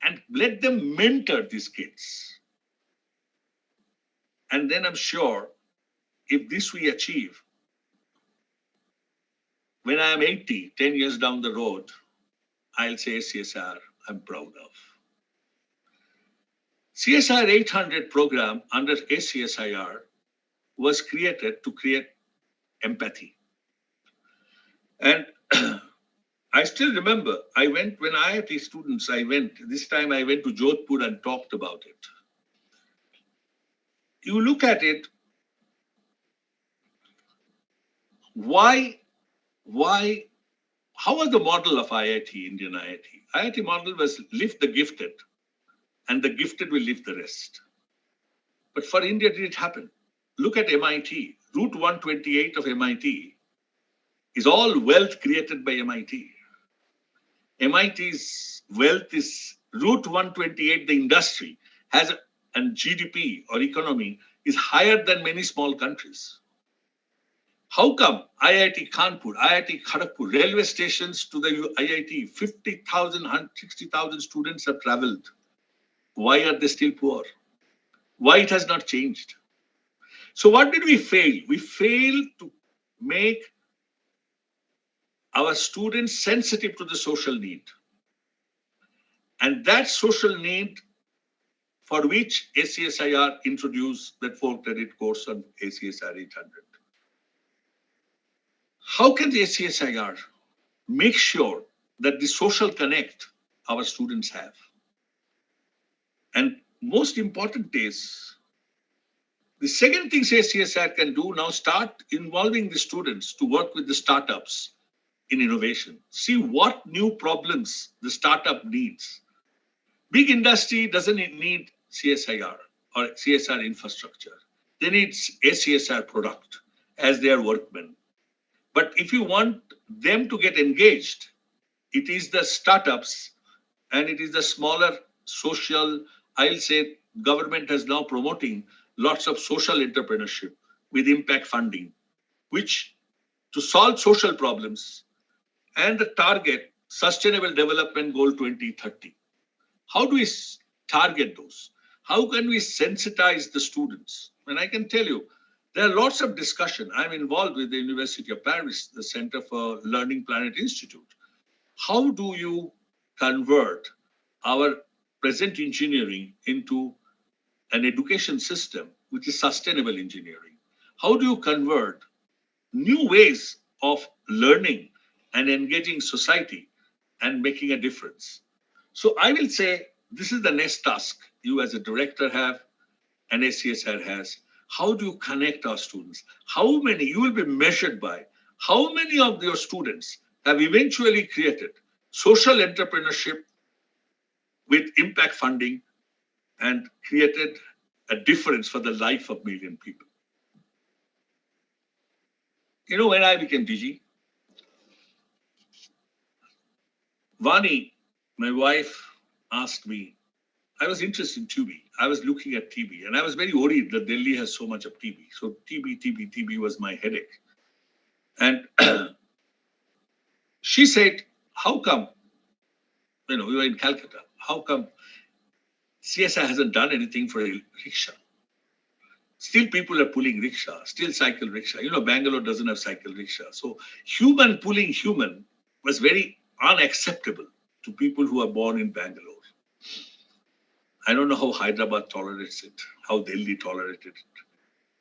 E: and let them mentor these kids. And then I'm sure if this we achieve, when I am 80, 10 years down the road, I'll say CSR I'm proud of. CSR 800 program under ACSIR was created to create empathy. And I still remember, when IIT students, this time I went to Jodhpur and talked about it. You look at it, how was the model of IIT, Indian IIT? IIT model was lift the gifted, and the gifted will lift the rest. But for India, did it happen? Look at MIT. Route 128 of MIT is all wealth created by MIT. MIT's wealth is Route 128, the industry has and GDP or economy is higher than many small countries. How come IIT Kanpur, IIT Kharagpur, railway stations to the IIT, 50,000, 60,000 students have traveled. Why are they still poor? Why it has not changed? So what did we fail? We failed to make our students sensitive to the social need. And that social need for which ACSIR introduced that 4-credit course on ACSR 800. How can the ACSIR make sure that the social connect our students have? And most important is, the second thing ACSIR can do now, start involving the students to work with the startups in innovation. See what new problems the startup needs. Big industry doesn't need CSIR or CSR infrastructure. They need ACSR product as their workmen. But if you want them to get engaged, it is the startups and it is the smaller social, I'll say government is now promoting lots of social entrepreneurship with impact funding, which to solve social problems and the target Sustainable Development Goal 2030. How do we target those? How can we sensitize the students? And I can tell you, there are lots of discussion. I'm involved with the University of Paris, the Center for Learning Planet Institute. How do you convert our present engineering into an education system which is sustainable engineering? How do you convert new ways of learning and engaging society and making a difference? So I will say this is the next task you as a director have and ACSR has. How do you connect our students? How many, you will be measured by how many of your students have eventually created social entrepreneurship with impact funding and created a difference for the life of million people. You know, when I became DG, Vani, my wife, asked me, I was interested in TB. I was looking at TB and I was very worried that Delhi has so much of TB. So TB was my headache. And she said, how come, we were in Calcutta, how come CSI hasn't done anything for a rickshaw? Still people are pulling rickshaw, still cycle rickshaw. Bangalore doesn't have cycle rickshaw. So human pulling human was very unacceptable to people who are born in Bangalore. I don't know how Hyderabad tolerates it, how Delhi tolerated it.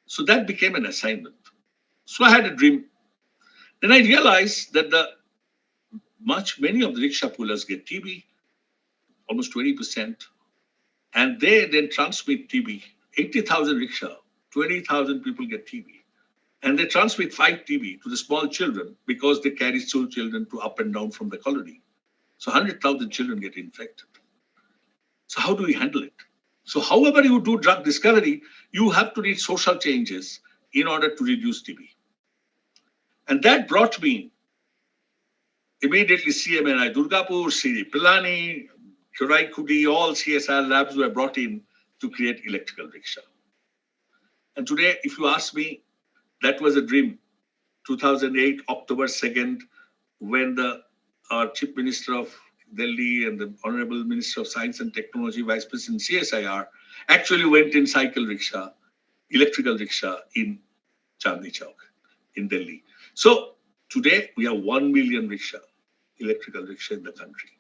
E: So that became an assignment. So I had a dream. Then I realized that many of the rickshaw pullers get TB, almost 20%, and they then transmit TB. 80,000 rickshaw, 20,000 people get TB. And they transmit 5 TB to the small children because they carry school children to up and down from the colony. So 100,000 children get infected. So how do we handle it? So however you do drug discovery, you have to need social changes in order to reduce TB. And that brought me immediately CMNI Durgapur, CD Pilani, Churai Kudi, all CSR labs were brought in to create electrical rickshaw. And today, if you ask me, that was a dream. 2008, October 2nd, when our Chief Minister of Delhi and the Honorable Minister of Science and Technology, Vice President CSIR, actually went in cycle rickshaw, electrical rickshaw in Chandni Chowk in Delhi. So today we have 1 million rickshaw, electrical rickshaw in the country,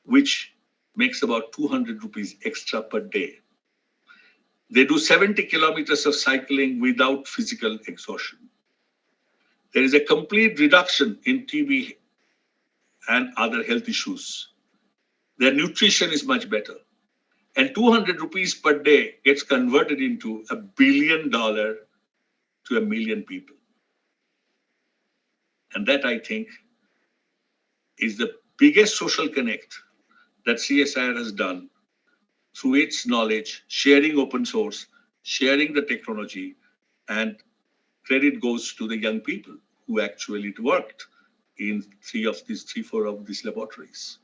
E: which makes about 200 rupees extra per day. They do 70 kilometers of cycling without physical exhaustion. There is a complete reduction in TB and other health issues. Their nutrition is much better. And 200 rupees per day gets converted into $1 billion to 1 million people. And that, I think, is the biggest social connect that CSIR has done through its knowledge, sharing open source, sharing the technology, and credit goes to the young people who actually worked in 4 of these laboratories.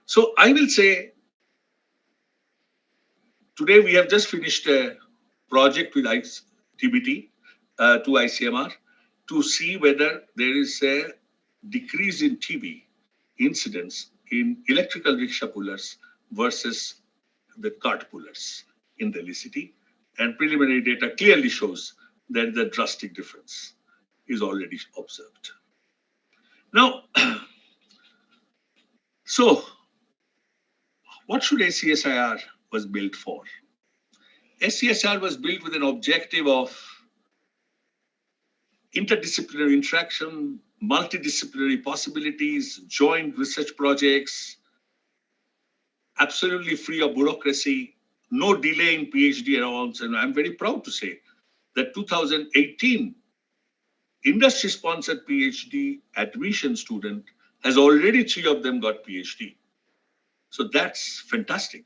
E: So I will say, today we have just finished a project with TBT to ICMR to see whether there is a decrease in TB incidence in electrical rickshaw pullers versus the cart pullers in Delhi city. And preliminary data clearly shows that the drastic difference is already observed. Now, so what should ACSIR was built for? ACSIR was built with an objective of interdisciplinary interaction, multidisciplinary possibilities, joint research projects, absolutely free of bureaucracy, no delay in PhD rounds. And I'm very proud to say that 2018 industry-sponsored PhD admission student has already 3 of them got PhD. So that's fantastic.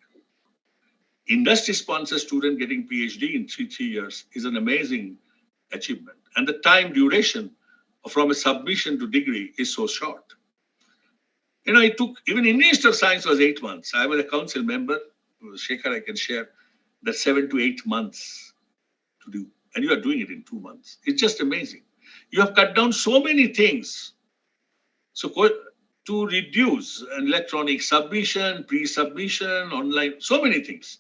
E: Industry-sponsored student getting PhD in 3 years is an amazing achievement. And the time duration from a submission to degree is so short. You know, it took, even in Institute of Science was 8 months. I was a council member, Shekhar, I can share, that 7 to 8 months to do. And you are doing it in 2 months. It's just amazing. You have cut down so many things. So to reduce an electronic submission, pre-submission, online, so many things.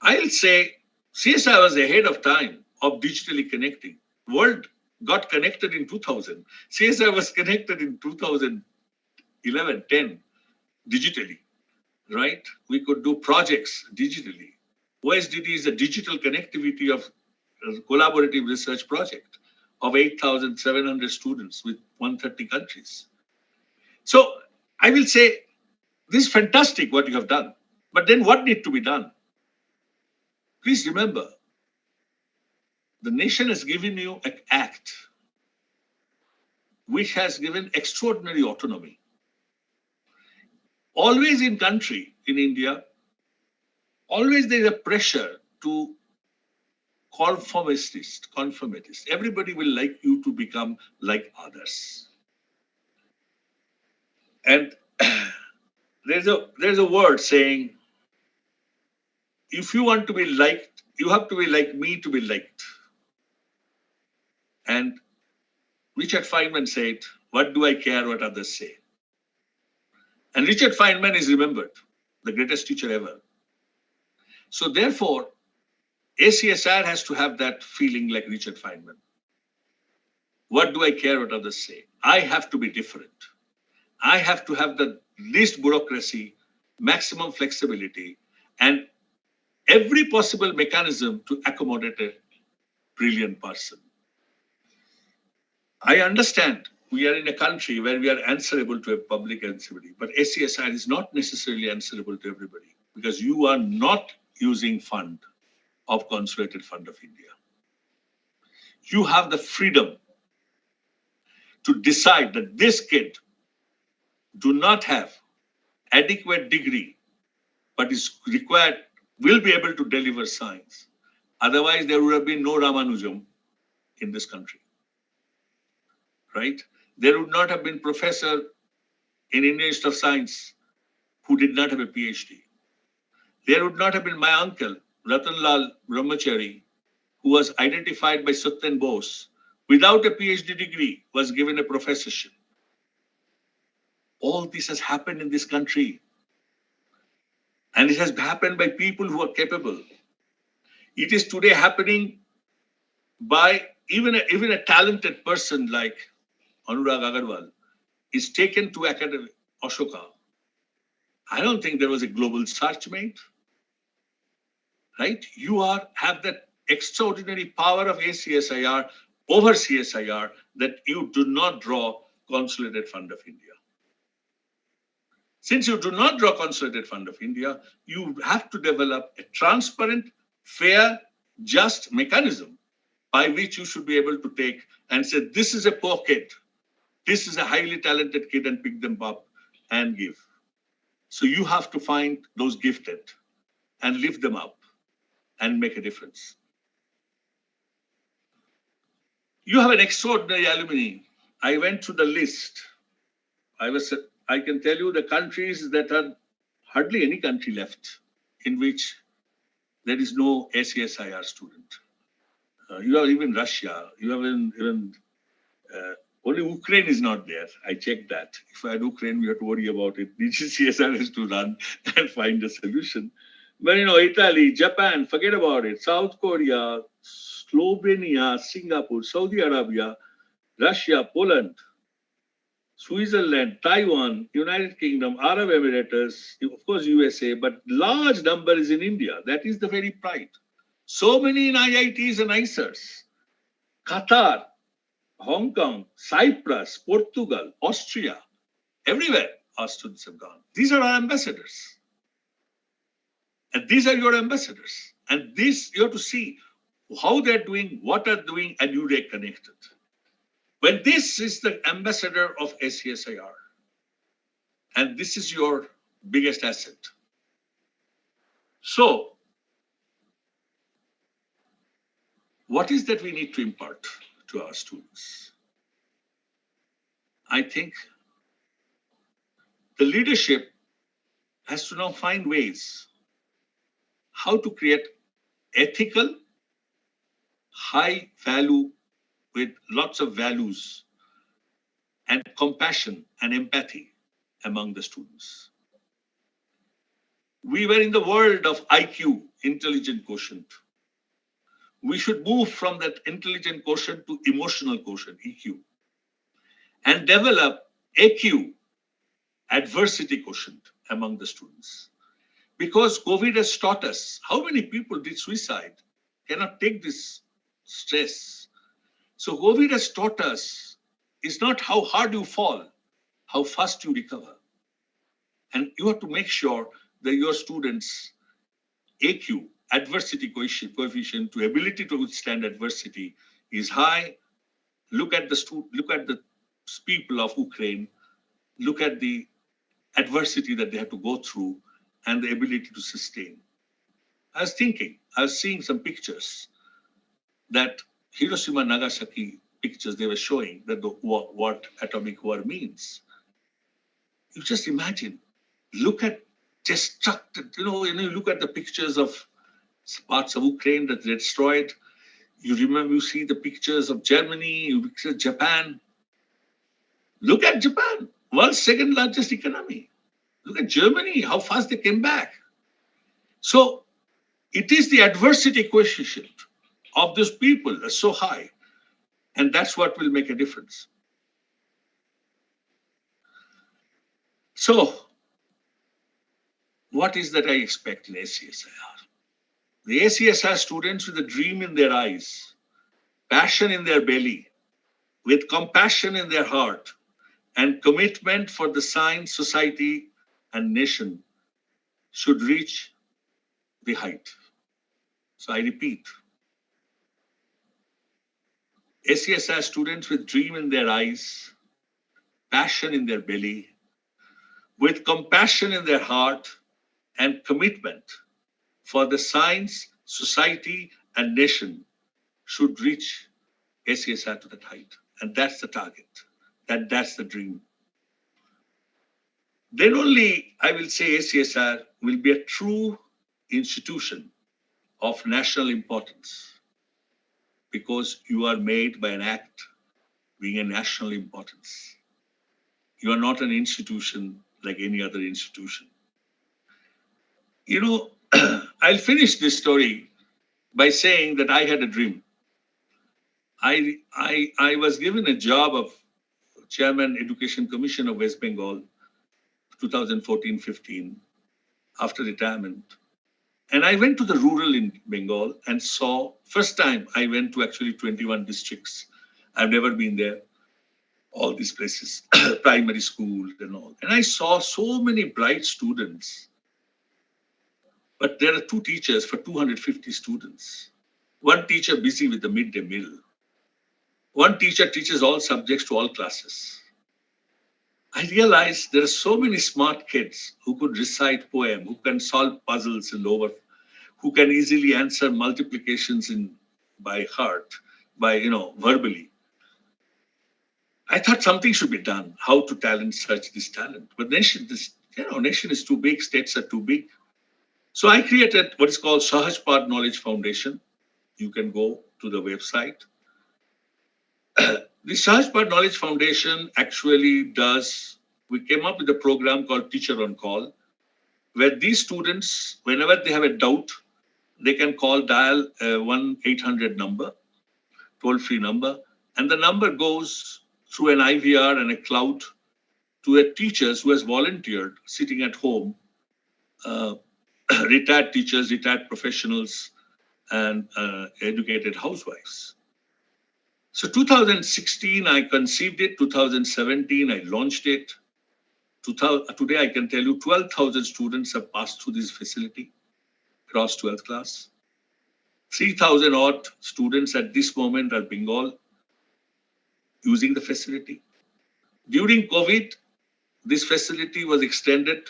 E: I'll say CSI was ahead of time of digitally connecting. World got connected in 2000. CSI was connected in 2011, 10, digitally, right? We could do projects digitally. OSDD is a digital connectivity of a collaborative research project of 8,700 students with 130 countries. So I will say, this is fantastic what you have done. But then what needs to be done? Please remember, the nation has given you an act which has given extraordinary autonomy. Always in country, in India, always there is a pressure to conformist. Everybody will like you to become like others. And there's a word saying, if you want to be liked, you have to be like me to be liked. And Richard Feynman said, what do I care what others say? And Richard Feynman is remembered, the greatest teacher ever. So therefore, ACSR has to have that feeling like Richard Feynman. What do I care what others say? I have to be different. I have to have the least bureaucracy, maximum flexibility, and every possible mechanism to accommodate a brilliant person. I understand we are in a country where we are answerable to a public answerability, but ACSR is not necessarily answerable to everybody because you are not using fund of Consolidated Fund of India. you have the freedom to decide that this kid do not have adequate degree, but is required, will be able to deliver science. Otherwise, there would have been no Ramanujam in this country, right? There would not have been professor in Indian Institute of Science who did not have a PhD. There would not have been my uncle, Ratanlal Brahmachari, who was identified by Satyan Bose, without a PhD degree, was given a professorship. All this has happened in this country. And it has happened by people who are capable. It is today happening by even a talented person like Anurag Agarwal is taken to Academy Ashoka. I don't think there was a global search made, right? You have that extraordinary power of ACSIR over CSIR that you do not draw Consolidated Fund of India. Since you do not draw Consolidated Fund of India, you have to develop a transparent, fair, just mechanism by which you should be able to take and say, this is a poor kid, this is a highly talented kid, and pick them up and give. So you have to find those gifted and lift them up and make a difference. You have an extraordinary alumni. I went through the list. I can tell you the countries that are hardly any country left in which there is no ACSIR student. You have even Russia. You have even only Ukraine is not there. I checked that. If I had Ukraine, we have to worry about it. CSIR has to run and find a solution. But Italy, Japan, forget about it. South Korea, Slovenia, Singapore, Saudi Arabia, Russia, Poland, Switzerland, Taiwan, United Kingdom, Arab Emirates, of course USA, but large number is in India. That is the very pride. So many in IITs and AcSIRs. Qatar, Hong Kong, Cyprus, Portugal, Austria, everywhere our students have gone. These are our ambassadors. And these are your ambassadors. And this, you have to see how they're doing, what they're doing, and you get connected. When this is the ambassador of ACSIR, and this is your biggest asset. So, what is that we need to impart to our students? I think the leadership has to now find ways how to create ethical, high value with lots of values and compassion and empathy among the students. We were in the world of IQ, intelligent quotient. We should move from that intelligent quotient to emotional quotient, EQ, and develop AQ, adversity quotient among the students. Because COVID has taught us how many people did suicide, cannot take this stress. So COVID has taught us it's not how hard you fall, how fast you recover. And you have to make sure that your students' AQ, adversity coefficient to ability to withstand adversity is high. Look at the people of Ukraine, look at the adversity that they have to go through and the ability to sustain. I was seeing some pictures that Hiroshima, Nagasaki pictures they were showing that what atomic war means. You just imagine, look at destructed, you look at the pictures of parts of Ukraine that they destroyed. You see the pictures of Germany, you see Japan. Look at Japan, world's second largest economy. Look at Germany, how fast they came back. So it is the adversity coefficient of those people that's so high. And that's what will make a difference. So what is that I expect in ACSIR? The ACSIR students with a dream in their eyes, passion in their belly, with compassion in their heart, and commitment for the science, society, and nation should reach the height. So I repeat, ACSR students with dream in their eyes, passion in their belly, with compassion in their heart and commitment for the science, society, and nation should reach ACSR to that height. And that's the target. That's the dream. Then only I will say ACSR will be a true institution of national importance because you are made by an act being a national importance. You are not an institution like any other institution. You know, I'll finish this story by saying that I had a dream. I was given a job of Chairman Education Commission of West Bengal, 2014-15, after retirement. And I went to the rural in Bengal and saw, first time I went to actually 21 districts. I've never been there, all these places, primary school and all. And I saw so many bright students. But there are two teachers for 250 students. One teacher busy with the midday meal. One teacher teaches all subjects to all classes. I realized there are so many smart kids who could recite poem, who can solve puzzles in lower, who can easily answer multiplications by heart, by verbally. I thought something should be done. How to talent such this talent? But nation is too big. States are too big. So I created what is called Sahajpad Knowledge Foundation. You can go to the website. The Sahajpad Knowledge Foundation actually we came up with a program called Teacher on Call, where these students, whenever they have a doubt, they can dial 1-800 number, toll-free number, and the number goes through an IVR and a cloud to a teachers who has volunteered sitting at home, retired teachers, retired professionals, and educated housewives. So 2016, I conceived it. 2017, I launched it. Today, I can tell you 12,000 students have passed through this facility, across 12th class. 3,000 odd students at this moment are Bengal using the facility. During COVID, this facility was extended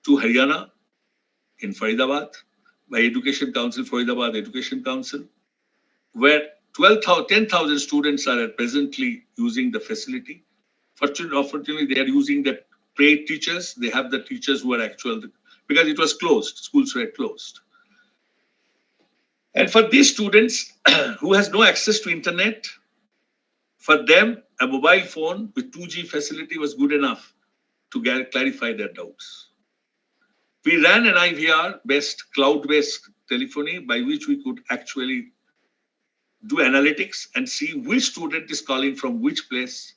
E: to Haryana in Faridabad by Education Council, Faridabad Education Council, where 10,000 students are presently using the facility. Fortunately, they are using the paid teachers. They have the teachers who are actual, because it was closed, schools were closed. And for these students who has no access to internet, for them, a mobile phone with 2G facility was good enough to clarify their doubts. We ran an IVR-based, cloud-based telephony by which we could actually do analytics and see which student is calling from which place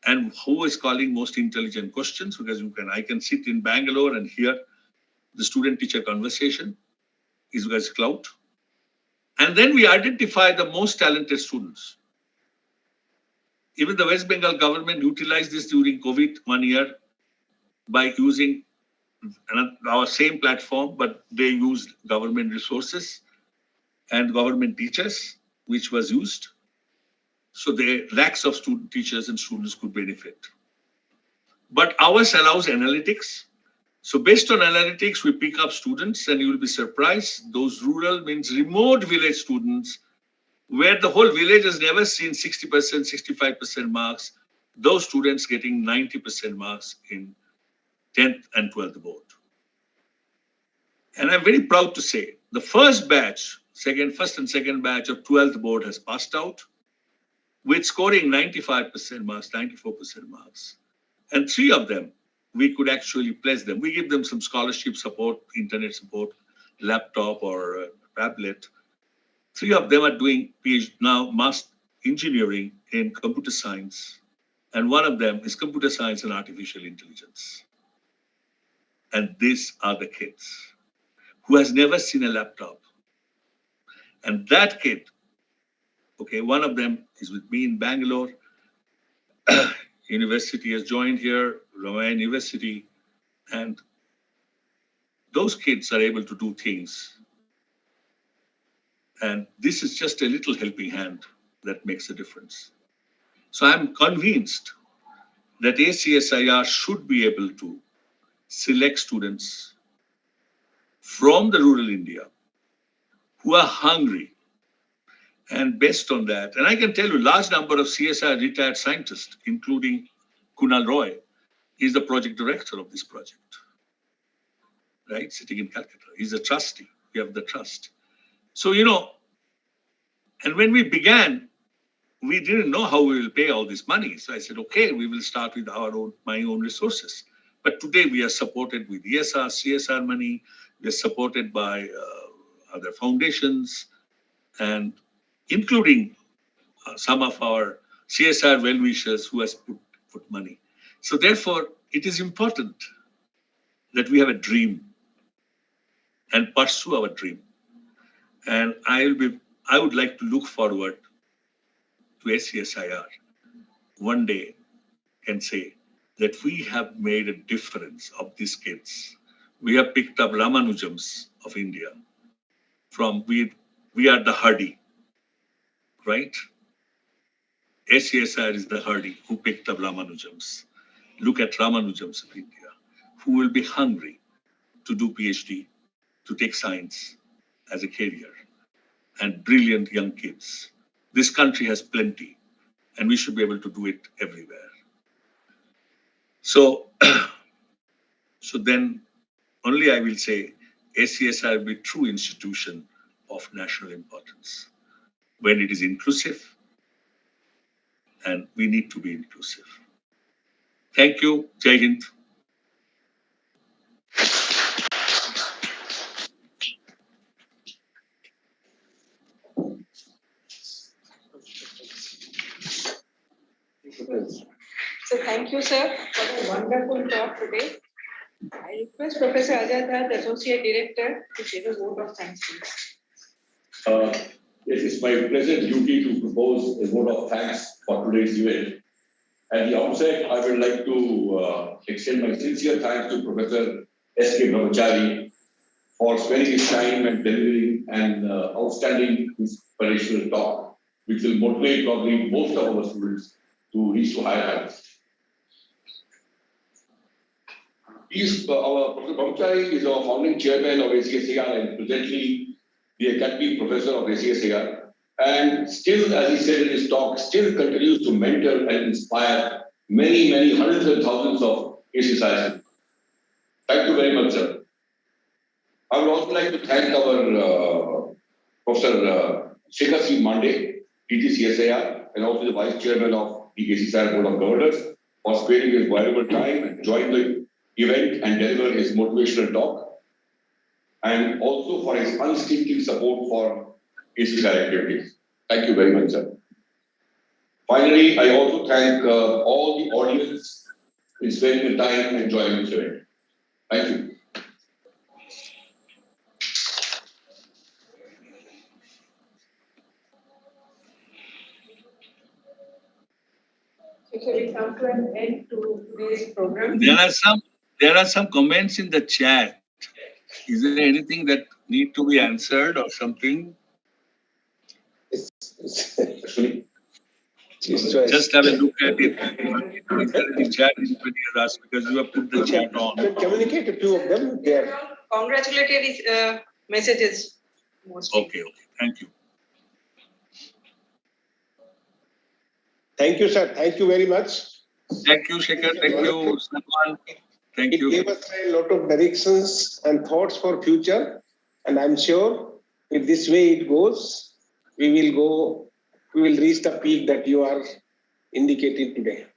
E: and who is calling most intelligent questions, because I can sit in Bangalore and hear the student-teacher conversation is because cloud. And then we identify the most talented students. Even the West Bengal government utilized this during COVID 1 year by using our same platform, but they used government resources and government teachers, which was used. So the lakhs of student teachers and students could benefit. But ours allows analytics. So based on analytics, we pick up students, and you will be surprised. Those rural means remote village students, where the whole village has never seen 60%, 65% marks. Those students getting 90% marks in 10th and 12th board. And I'm very proud to say the first and second batch of 12th board has passed out with scoring 95% marks, 94% marks. And 3 of them, we could actually place them. We give them some scholarship support, internet support, laptop or tablet. 3 of them are doing PhD now, master engineering in computer science. And 1 of them is computer science and artificial intelligence. And these are the kids who has never seen a laptop. And that kid, okay, 1 of them is with me in Bangalore. University has joined here, Ramaya University, and those kids are able to do things. And this is just a little helping hand that makes a difference. So I'm convinced that ACSIR should be able to select students from the rural India who are hungry. And based on that, and I can tell you, large number of CSIR retired scientists, including Kunal Roy, is the project director of this project, right? Sitting in Calcutta. He's a trustee. We have the trust. So, and when we began, we didn't know how we will pay all this money. So I said, okay, we will start with my own resources. But today we are supported with ESR, CSR money. We are supported by other foundations, and including some of our CSR well-wishers who has put money. So therefore, it is important that we have a dream and pursue our dream. And I would like to look forward to ACSIR one day and say that we have made a difference of these kids. We have picked up Ramanujams of India from, we are the Hardy, right? ACSIR is the Hardy who picked up Ramanujams. Look at Ramanujams of India, who will be hungry to do PhD, to take science as a career, and brilliant young kids. This country has plenty, and we should be able to do it everywhere. So, so then only I will say ACSIR will be true institution of national importance when it is inclusive, and we need to be inclusive. Thank you. Jai Hind.
C: So thank you, sir, for a wonderful talk today. I request Professor Ajay, the Associate Director, to say the vote of thanks.
D: It is my pleasant duty to propose a vote of thanks for today's event. At the outset, I would like to extend my sincere thanks to Professor S.K. Brahmachari for spending his time and delivering an outstanding inspirational talk, which will motivate probably most of our students to reach to higher heights. Our Professor Brahmachari is our founding chairman of ACSIR and presently the academic professor of ACSIR. And still, as he said in his talk, still continues to mentor and inspire many, many hundreds and thousands of ACSIR. Thank you very much, sir. I would also like to thank our Professor Shekhar C. Mande, DTCSIR, and also the Vice Chairman of the ACSIR Board of Governors for sparing his valuable time and join the event and deliver his motivational talk, and also for his unstinting support for ACSIR activities. Thank you very much, sir. Finally, I also thank all the audience in spending the time and joining this event. Thank you.
C: So we come to an end to today's program.
E: There are some comments in the chat. Is there anything that need to be answered or something?
B: Actually,
E: Just have a look at it. Is there any chat anybody has asked, because you have put the chat on.
B: communicate to two of them. There.
C: Congratulatory messages mostly.
E: Okay. Thank you.
B: Thank you, sir. Thank you very much.
E: Thank you, Shekhar. Thank you, Salman. Thank
B: It
E: you.
B: gave us a lot of directions and thoughts for future. And I'm sure if this way it goes, we will reach the peak that you are indicating today.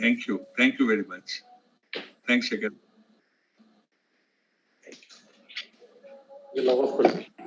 E: Thank you. Thank you very much. Thanks, Shekhar.
B: Thank you.